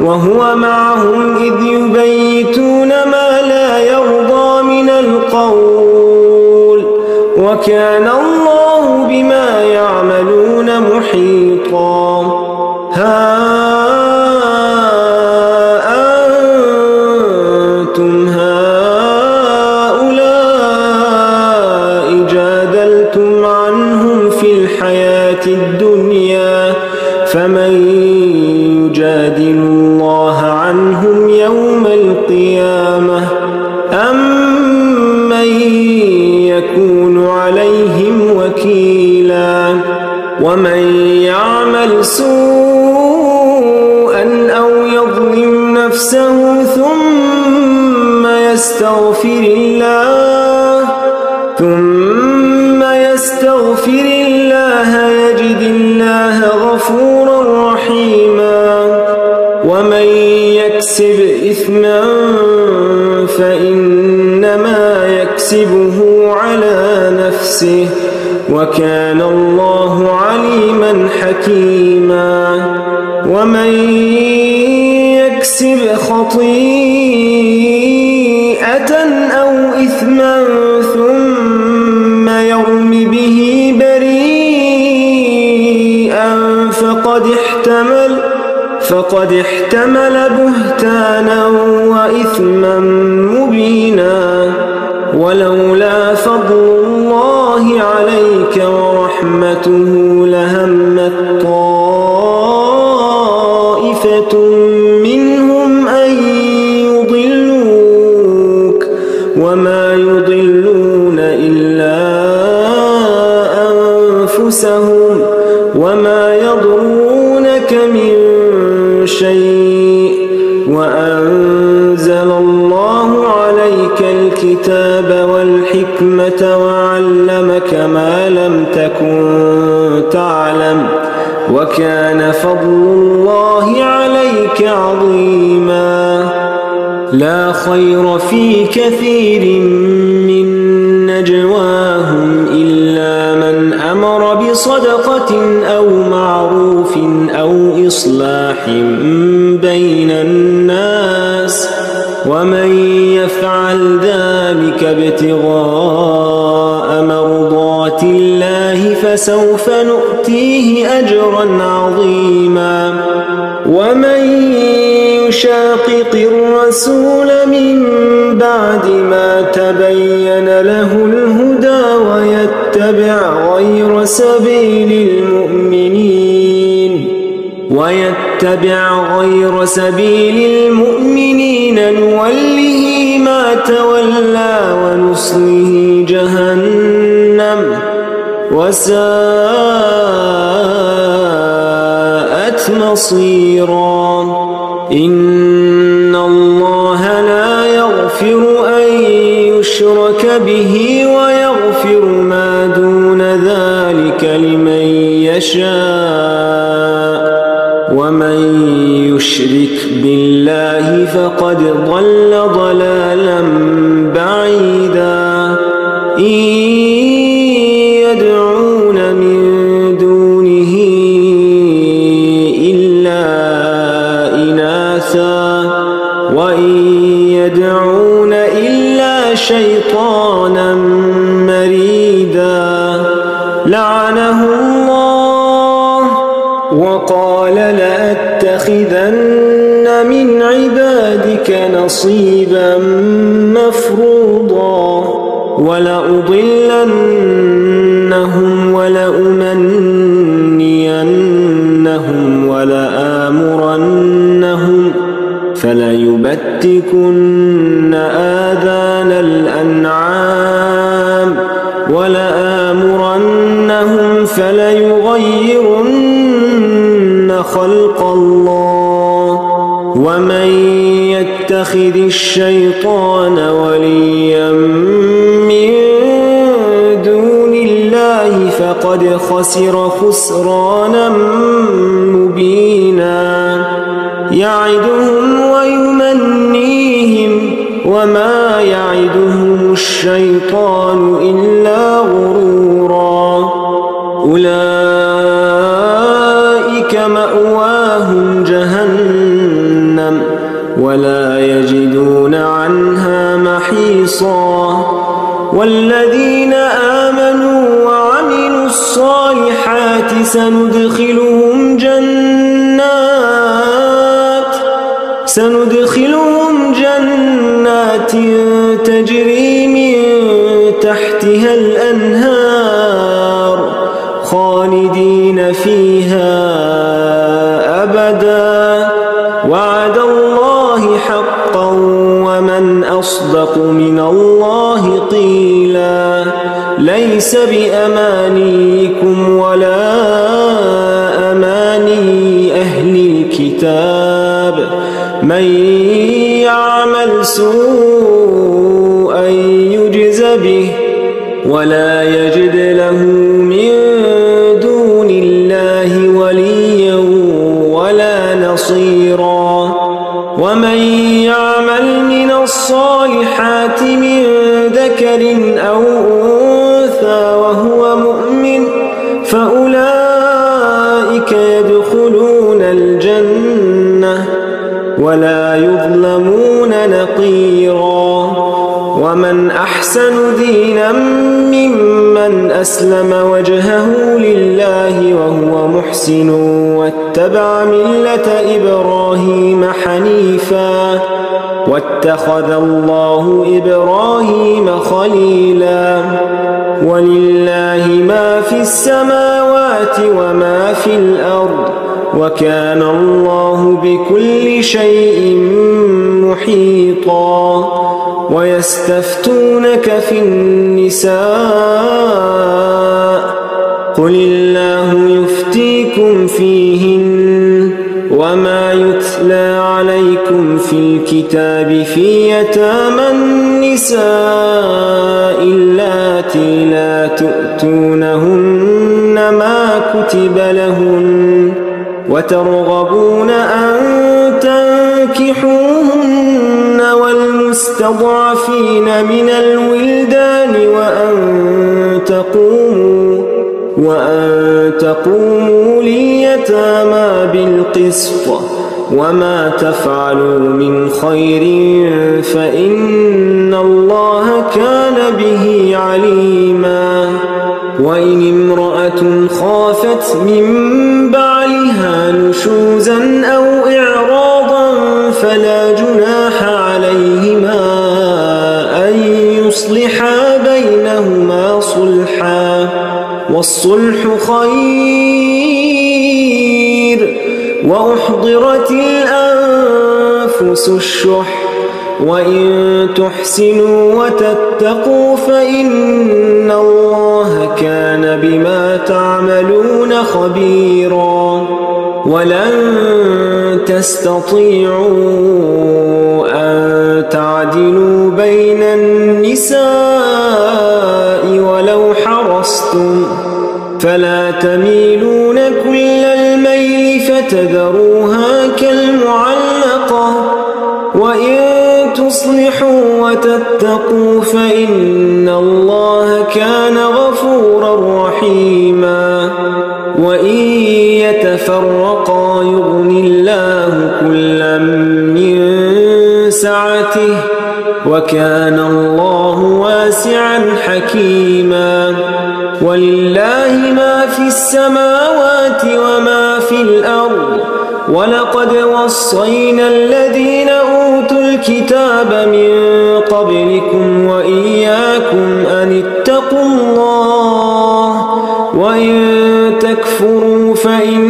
وهو معهم إذ يبيتون ما لا يرضى من القول وكان الله بما يعملون محيطا ها أنتم هؤلاء جادلتم عنهم في الحياة الدنيا فمن يجادل الله عنهم يوم القيامة أم من يكون عليهم وكيلا ومن يعمل سوءا أو يظلم نفسه ثم يستغفر الله يجد الله غفورا رحيما ومن يكسب إثما فإنما يكسبه على نفسه وكان الله عليما حكيما ومن يكسب خطيئة أو إثما ثم يرم به بريئا فقد احتمل بهتانا وإثما مبينا ولولا فضل الله عليك ورحمته لهمت طائفة منهم أن يضلوك وما يضلون إلا أنفسهم وما يضرونك من شيء وأنزل الله عليك الكتاب والحكمة وعلمك ما لم تكن تعلم وكان فضل الله عليك عظيما لا خير في كثير من نجواهم إلا من أمر بصدقة أو معروف أو إصلاح بين الناس ومن يفعل ذلك ابتغاء مرضات الله فسوف نؤتيه أجرا عظيما ومن يشاقق الرسول من بعد ما تبين له الهدى ويتبع غير سبيل المؤمنين نوله ما تولى ونصله جهنم وساءت مصيرا إن الله لا يغفر أن يشرك به ويغفر ما دون ذلك لمن يشاء ومن يشرك بالله فقد ضل ضلالا بعيدا إن يدعون من دونه إلا إناثا وإن يدعون إلا شيطانا مريدا لعنه الله وقال لأتخذن من عبادك نصيبا مفروضا ولأضلنهم ولأمنينهم ولآمرنهم فليبتكن آذان الأنعام ولآمرنهم فليغيرن خلق الله ومن يتخذ الشيطان وليا من دون الله فقد خسر خسرانا مبينا يعدهم ويمنيهم وما يعدهم الشيطان إلا غرورا أولئك مأواهم جهنم ولا يجدون عنها محيصا والذين آمنوا وعملوا الصالحات سندخلهم جنات تجري من تحتها الأنهار خالدين فيها أبدا وعد الله حقا ومن أصدق من الله قيلا ليس بأمانيكم ولا أماني أهل الكتاب من يعمل سوءا يجز به ولا يجد له من دون الله وليا ولا نصيرا ومن يعمل من الصالحات من ذكر أو أنثى وهو مؤمن فأولئك يدخلون الجنة ولا يظلمون نقيرا ومن أحسن دينا ممن أسلم وجهه لله وهو محسن واتبع ملة إبراهيم حنيفا واتخذ الله إبراهيم خليلا ولله ما في السماوات وما في الأرض وكان الله بكل شيء محيطا ويستفتونك في النساء قل الله يفتيكم فيهن وما يتلى عليكم في الكتاب في يتامى النساء اللاتي لا تؤتونهن ما كتب لهن وترغبون أن تنكحوهن والمستضعفين من الولدان وأن تقوموا لليتامى بالقسط وما تفعلوا من خير فإن الله كان به عليما وإن امرأة خافت من بعلها نشوزا أو إعراضا فلا جناح عليهما أن يصلحا بينهما صلحا والصلح خير وأحضرت الأنفس الشح وإن تحسنوا وتتقوا فإن الله كان بما تعملون خبيرا ولن تستطيعوا أن تعدلوا بين النساء ولو حرصتم فلا تميلون كل الميل فتذروها كالمعلقة وإن تصلحوا وتتقوا فإن الله كان غفورا رحيما وإن يتفرقا يغني الله كلا من سعته وكان الله واسعا حكيما ولله ما في السماوات وما في الأرض ولقد وصينا الذين أوتوا الكتاب من قبلكم وإياكم وإن تكفروا فإن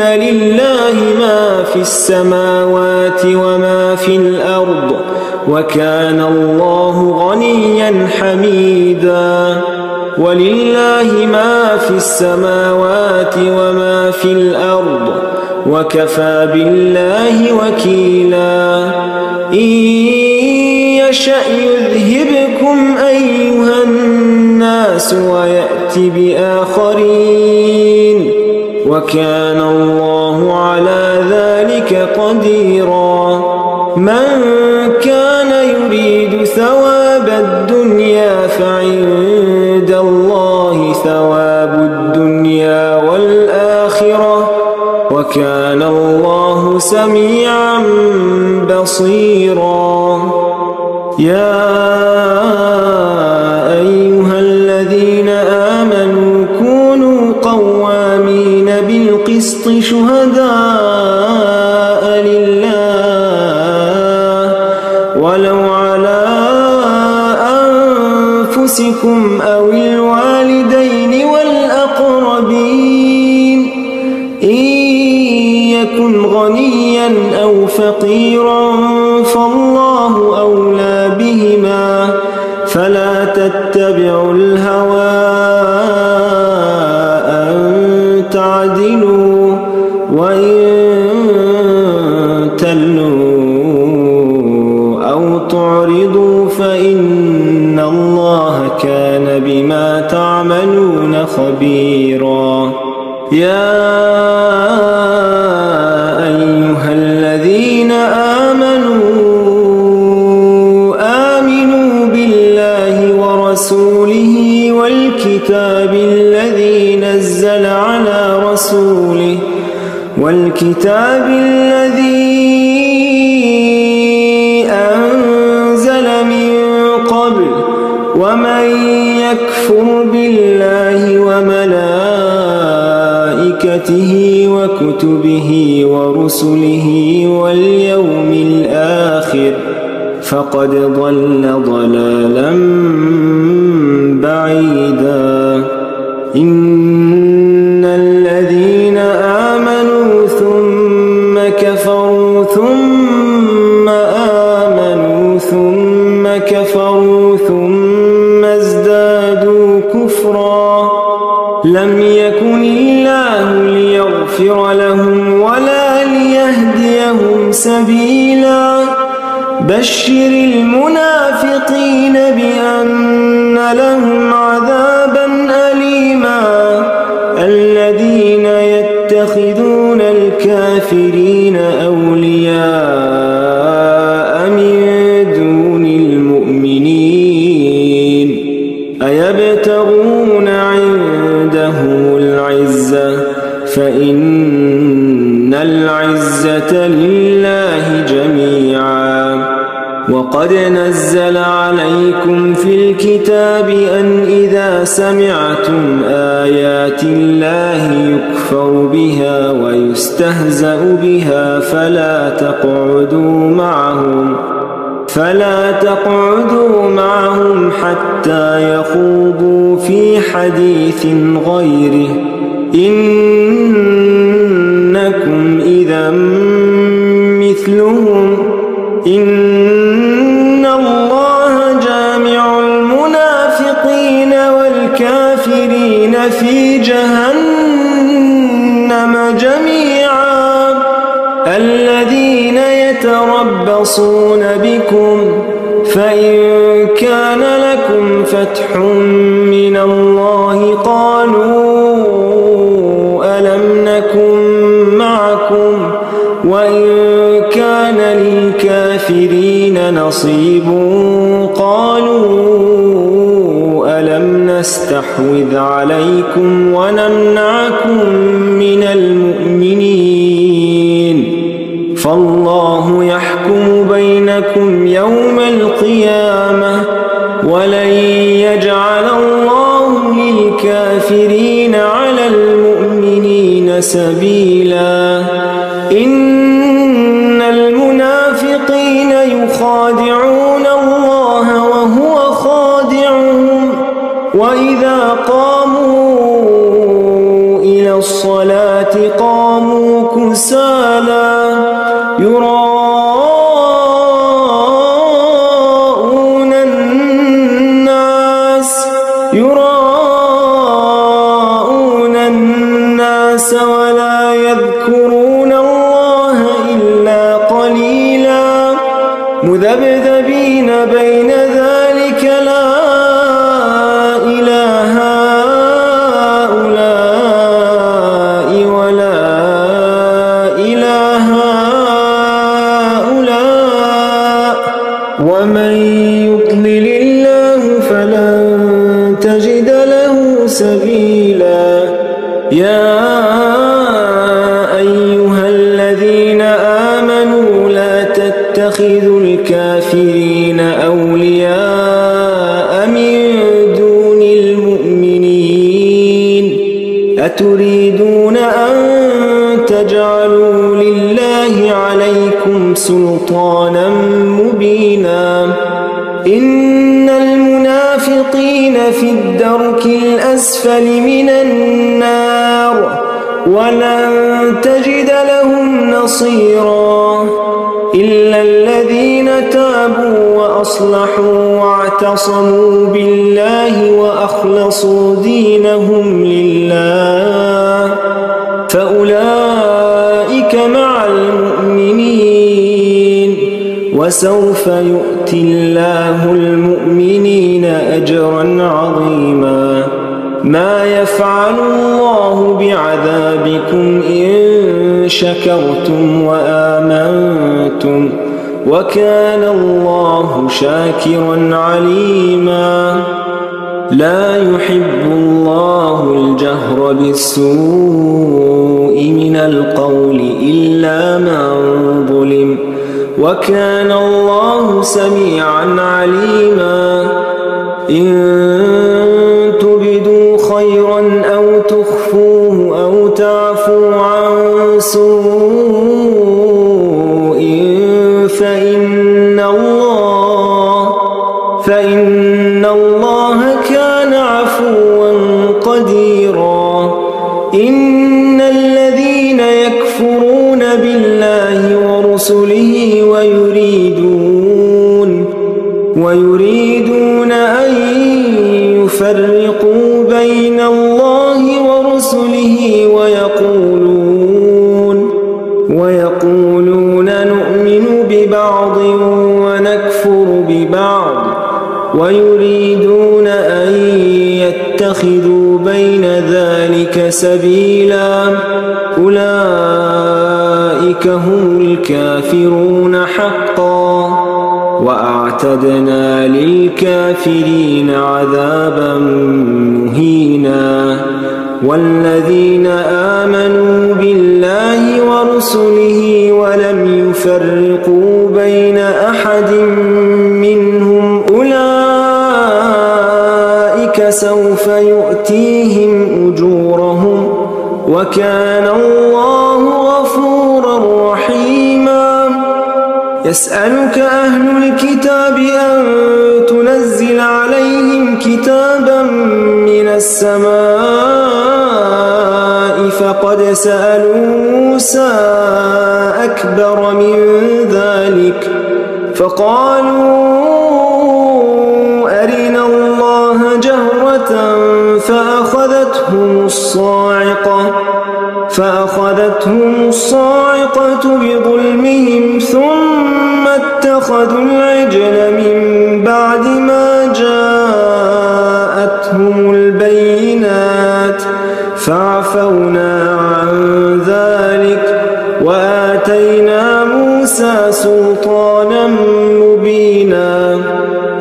لله ما في السماوات وما في الأرض وكان الله غنيا حميدا ولله ما في السماوات وما في الأرض وكفى بالله وكيلا إن يشأ يذهبكم أيها الناس ويأت بآخرين وكان الله على ذلك قديرا من كان يريد ثواب الدنيا فعند الله ثواب الدنيا والآخرة وكان الله سميعا بصيرا يا أيها الذين آمنوا كونوا قوامين بالقسط شهداء لله ولو على أنفسكم أو الوالدين والأقربين إن يكن غنيا أو فقيرا فالله أولى بهما فلا تتبعوا الهوى أن تعدلوا وإن تلوا أو تعرضوا فإن الله كان بما تعملون خبيرا يا أيها الذين آمنوا بالله ورسوله والكتاب الذي نزل أنزل من قبل ومن يكفر بالله وملائكته وكتبه ورسله واليوم الآخر فقد ضل ضلالا بعيدا إن الذين آمنوا ثم كفروا ثم آمنوا ثم كفروا ثم ازدادوا كفرا لم يكن الله ليغفر لهم ولا ليهديهم سبيلا بشر المنافقين بأن لهم عذابا أليما الذين يتخذون الكافرين أولياء من دون المؤمنين أيبتغون عندهم العزة فإن العزة لله جميعا وقد نزل عليكم في الكتاب أن إذا سمعتم آيات الله يكفر بها ويستهزأ بها فلا تقعدوا معهم حتى يخوضوا في حديث غيره إنكم إذا مثلهم إن الله جامع المنافقين والكافرين في جهنم جميعا الذين يتربصون بكم فإن كان لكم فتح من الله قالوا ألم نكن معكم وإن كان للكافرين نصيب قالوا ألم نستحوذ عليكم ونمنعكم من المؤمنين فالله يحكم بينكم يوم القيامة ولن يجعل الله للكافرين على المؤمنين سبيلا إن المنافقين يخادعون الله وهو خادعهم وإن وإذا قاموا إلى الصلاة قاموا كسالى يراءون الناس ولا يذكرون الله إلا قليلا مذبذبين بين ذلك لا إلى هؤلاء ولا إلى هؤلاء ومن يضلل الله فلن تجد له سبيلا. يا أيها الذين آمنوا لا تتخذوا الكافرين أولياء من دون المؤمنين أتريدون أن تجعلوا لله عليكم سلطانا مبينا إن المنافقين في الدرك الأسفل من النار ولن تجد لهم نصيرا إلا الذين تابوا وأصلحوا واعتصموا بالله وأخلصوا دينهم لله فأولئك مع المؤمنين وسوف يؤتي الله المؤمنين أجرا عظيما. ما يفعل الله بعذابكم إن شكرتم وآمنتم وكان الله شاكرا عليما. لا يحب الله الجهر بالسوء من القول إلا من ظلم وكان الله سميعا عليما. إن تبدوا خيرا أو تخفوه أو تعفوا عن سوء فإن الله كان عفوا قديرا. إن الذين يكفرون بالله ورسله ويريدون أن يفرقوا بين الله ورسله ويقولون نؤمن ببعض ونكفر ببعض ويريدون أن يتخذوا بين ذلك سبيلا أولئك هم الكافرون حقا وأعتدنا للكافرين عذابا مهينا. والذين آمنوا بالله ورسله ولم يفرقوا بين أحد منهم أولئك سوف يؤتيهم أجورهم وكان الله غفورا رحيما. يسألك أهل الكتاب أن تنزل عليهم كتابا من السماء فقد سألوا موسى أكبر من ذلك فقالوا أرنا الله جهرة فأخذتهم الصاعقة بظلمهم ثم اتخذوا العجل من بعد ما جاءتهم البينات فعفونا عن ذلك وآتينا موسى سلطانا مبينا.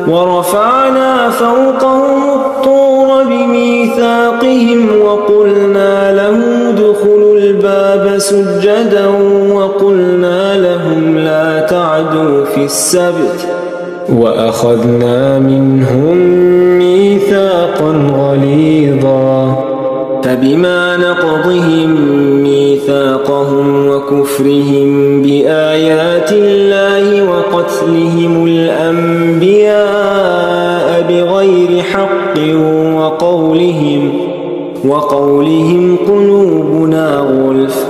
ورفعنا فوقهم الطور بميثاقهم وقلنا لهم ادخلوا الباب سجدا وقلنا لهم لا تعدوا في السبت وأخذنا منهم ميثاقا غليظا. فبما نقضهم ميثاقهم وكفرهم بآيات الله وقتلهم الأنبياء بغير حق وقولهم قلوبنا غلف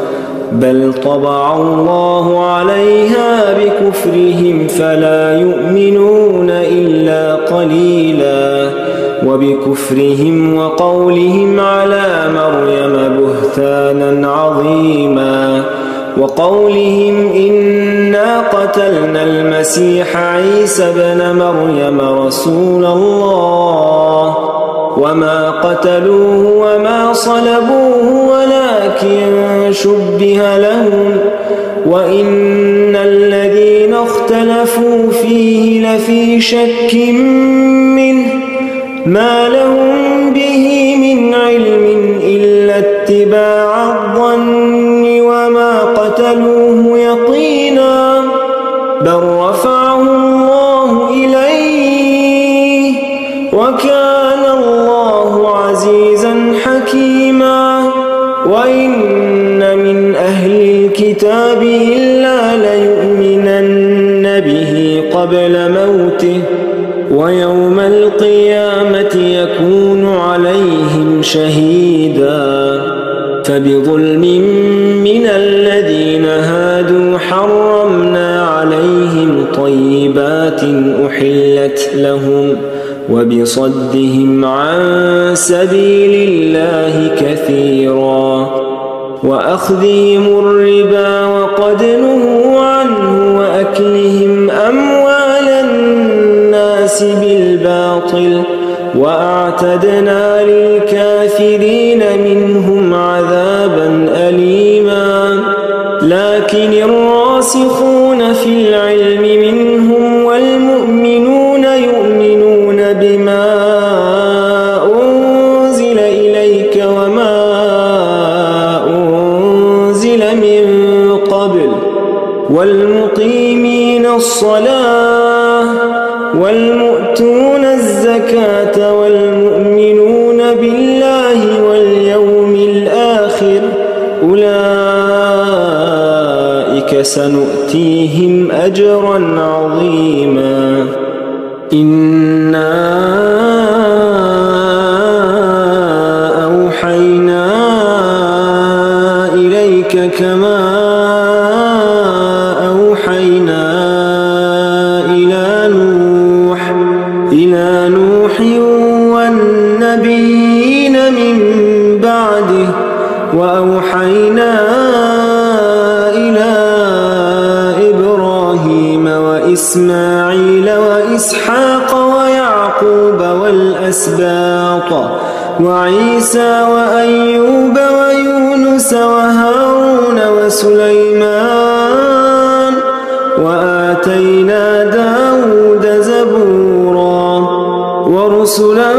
بل طبع الله عليها بكفرهم فلا يؤمنون إلا قليلا وبكفرهم وقولهم على مريم بهتانا عظيما وقولهم إنا قتلنا المسيح عيسى ابن مريم رسول الله وما قتلوه وما صلبوه ولكن شبه لهم وإن الذين اختلفوا فيه لفي شك منه ما لهم به من علم إلا اتباع الظن وما قتلوه يقينا بل رفعه الله إليه وكان الله عزيزا حكيما وإن من أهل الكتاب إلا ليؤمنن به قبل موته ويوم القيامة يكون عليهم شهيدا فبظلم من الذين هادوا حرمنا عليهم طيبات أحلت لهم وبصدهم عن سبيل الله كثيرا وأخذهم الربا وقد نهوا عنه وأكلهم أموال الناس بالباطل وأعتدنا للكافرين منهم عذابا أليما لكن الراسخون في العلم منهم والمؤمنون يؤمنون بما أنزل إليك وما أنزل من قبل والمقيمين الصلاة والمؤتون الزكاة والمؤمنون بالله واليوم الآخر أولئك سنؤتيهم أجرا عظيما إنا أوحينا إليك كما أوحينا إلى نوح والنبيين من بعده وأوحينا إلى إبراهيم وإسماعيل وإسحاق ويعقوب والأسباط وعيسى وأيوب ويونس وهارون وسليمان وآتينا داود زبورا ورسلا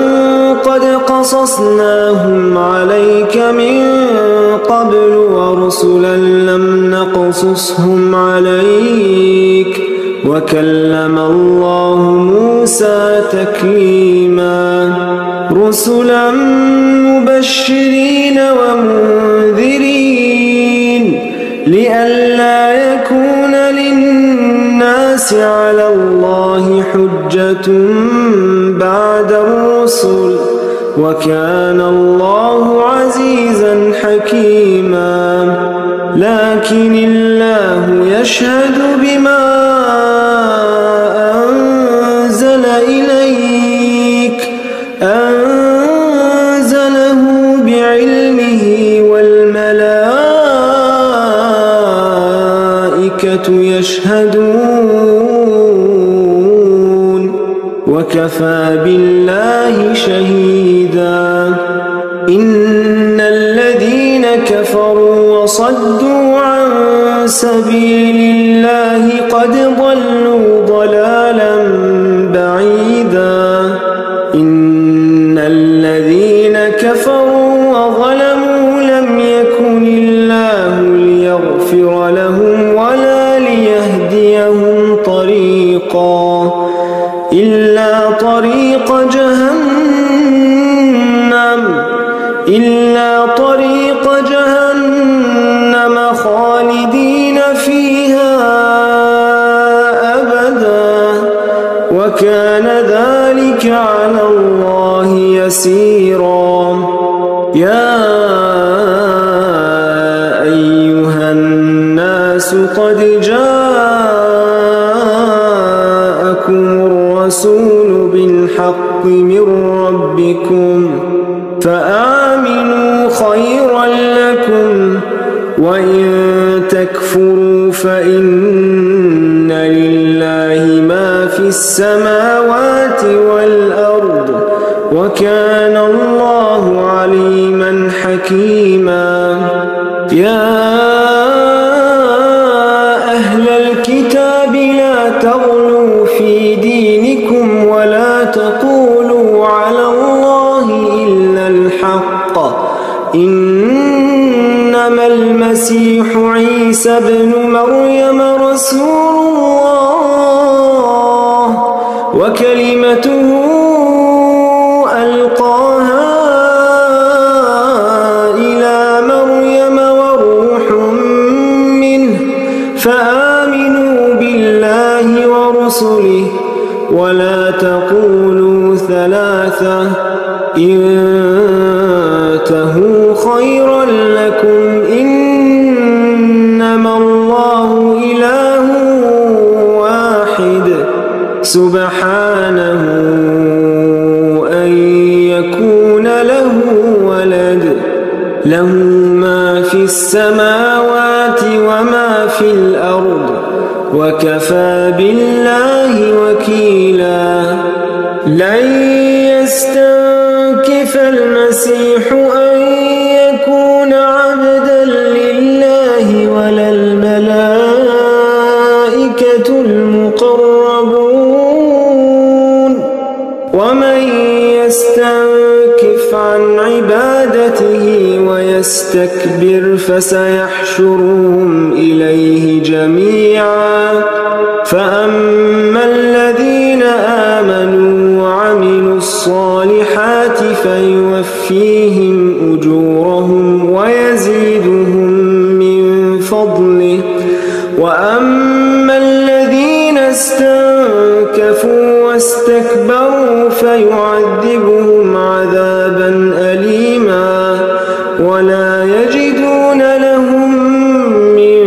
قد قصصناهم عليك من قبل ورسلا لم نقصصهم عليك وكلم الله موسى تكليما رسلا مبشرين ومنذرين لئلا يكون للناس على الله حجة بعد الرسل وكان الله عزيزا حكيما لكن الله يشهد بما أنزل إليك أنزله بعلمه والملائكة يشهدون وكفى بالله شهيدا إن الذين كفروا وصدوا عن سبيل الله قد ضلوا ضلالا بعيدا إن الذين كفروا وظلموا لم يكن الله ليغفر لهم ولا ليهديهم طريقا إلا طريق جهنم خالدين فيها أبدا وكان ذلك على الله يسيرا يا أيها الناس قد جاءكم الرسول بالحق من ربكم فآمنوا خيرا لكم وإن تكفروا فإن لله ما في السماوات والأرض وكان الله عليما حكيما يا أهل الكتاب لا تغلوا في دينكم ولا تقولوا على الله إلا الحق إنما المسيح عيسى ابن مريم رسول الله وكلمته ألقاها إلى مريم وروح منه فآمنوا بالله ورسله ولا تقولوا ثلاثة انتهوا خيرا لكم إنما الله إله واحد سبحانه أن يكون له ولد له ما في السماوات وما في الأرض وكفى بالله وكيلا لن يستنكف المسيح أن يكون عبدا لله ولا الملائكة المقربون ومن يستنكف عن عبادته ويستكبر فسيحشرهم إليه جميعا فأما الذين آمنوا وعملوا الصالحات فيوفيهم أجورهم ويزيدهم من فضله وأما الذين استنكفوا واستكبروا فيعذبهم عذابا أليما ولا يجدون لهم من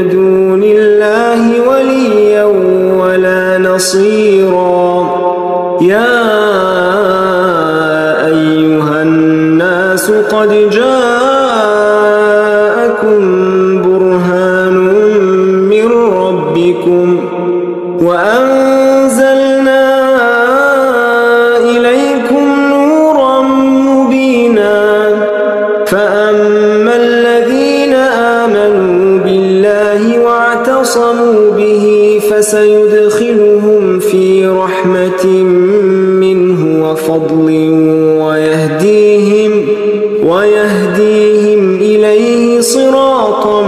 دون الله وليا ولا نصيرا يا أيها الناس قد جاءكم برهان من ربكم وأنزلنا إليكم نورا مبينا فأما الذين آمنوا بالله واعتصموا به فسيدخلهم في رحمة منه وفضل ويهديهم إليه صراطا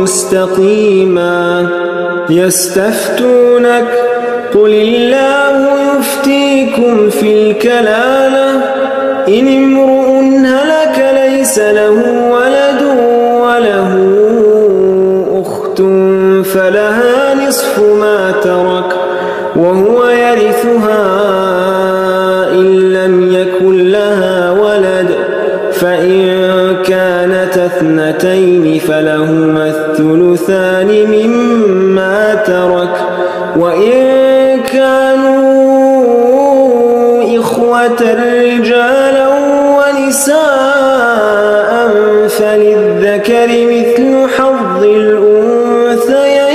مستقيما يستفتونك قل الله يفتيكم في الكلالة إن امرؤ هلك ليس له ولد وله أخت فلها نصف ما ترك وهو يرثها إن لم يكن لها ولد فإن كانت اثنتين فلهما الثلثان مما ترك وإن كانوا إخوة رجالا ونساء فللذكر مثل حظ الأنثيين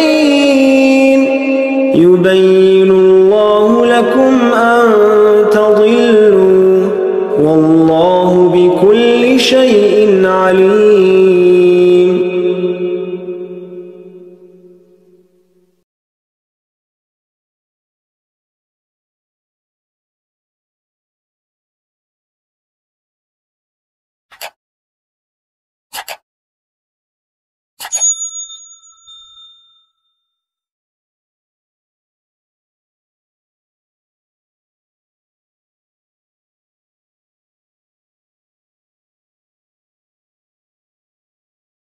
يبين الله لكم أن تضلوا والله بكل شيء عليم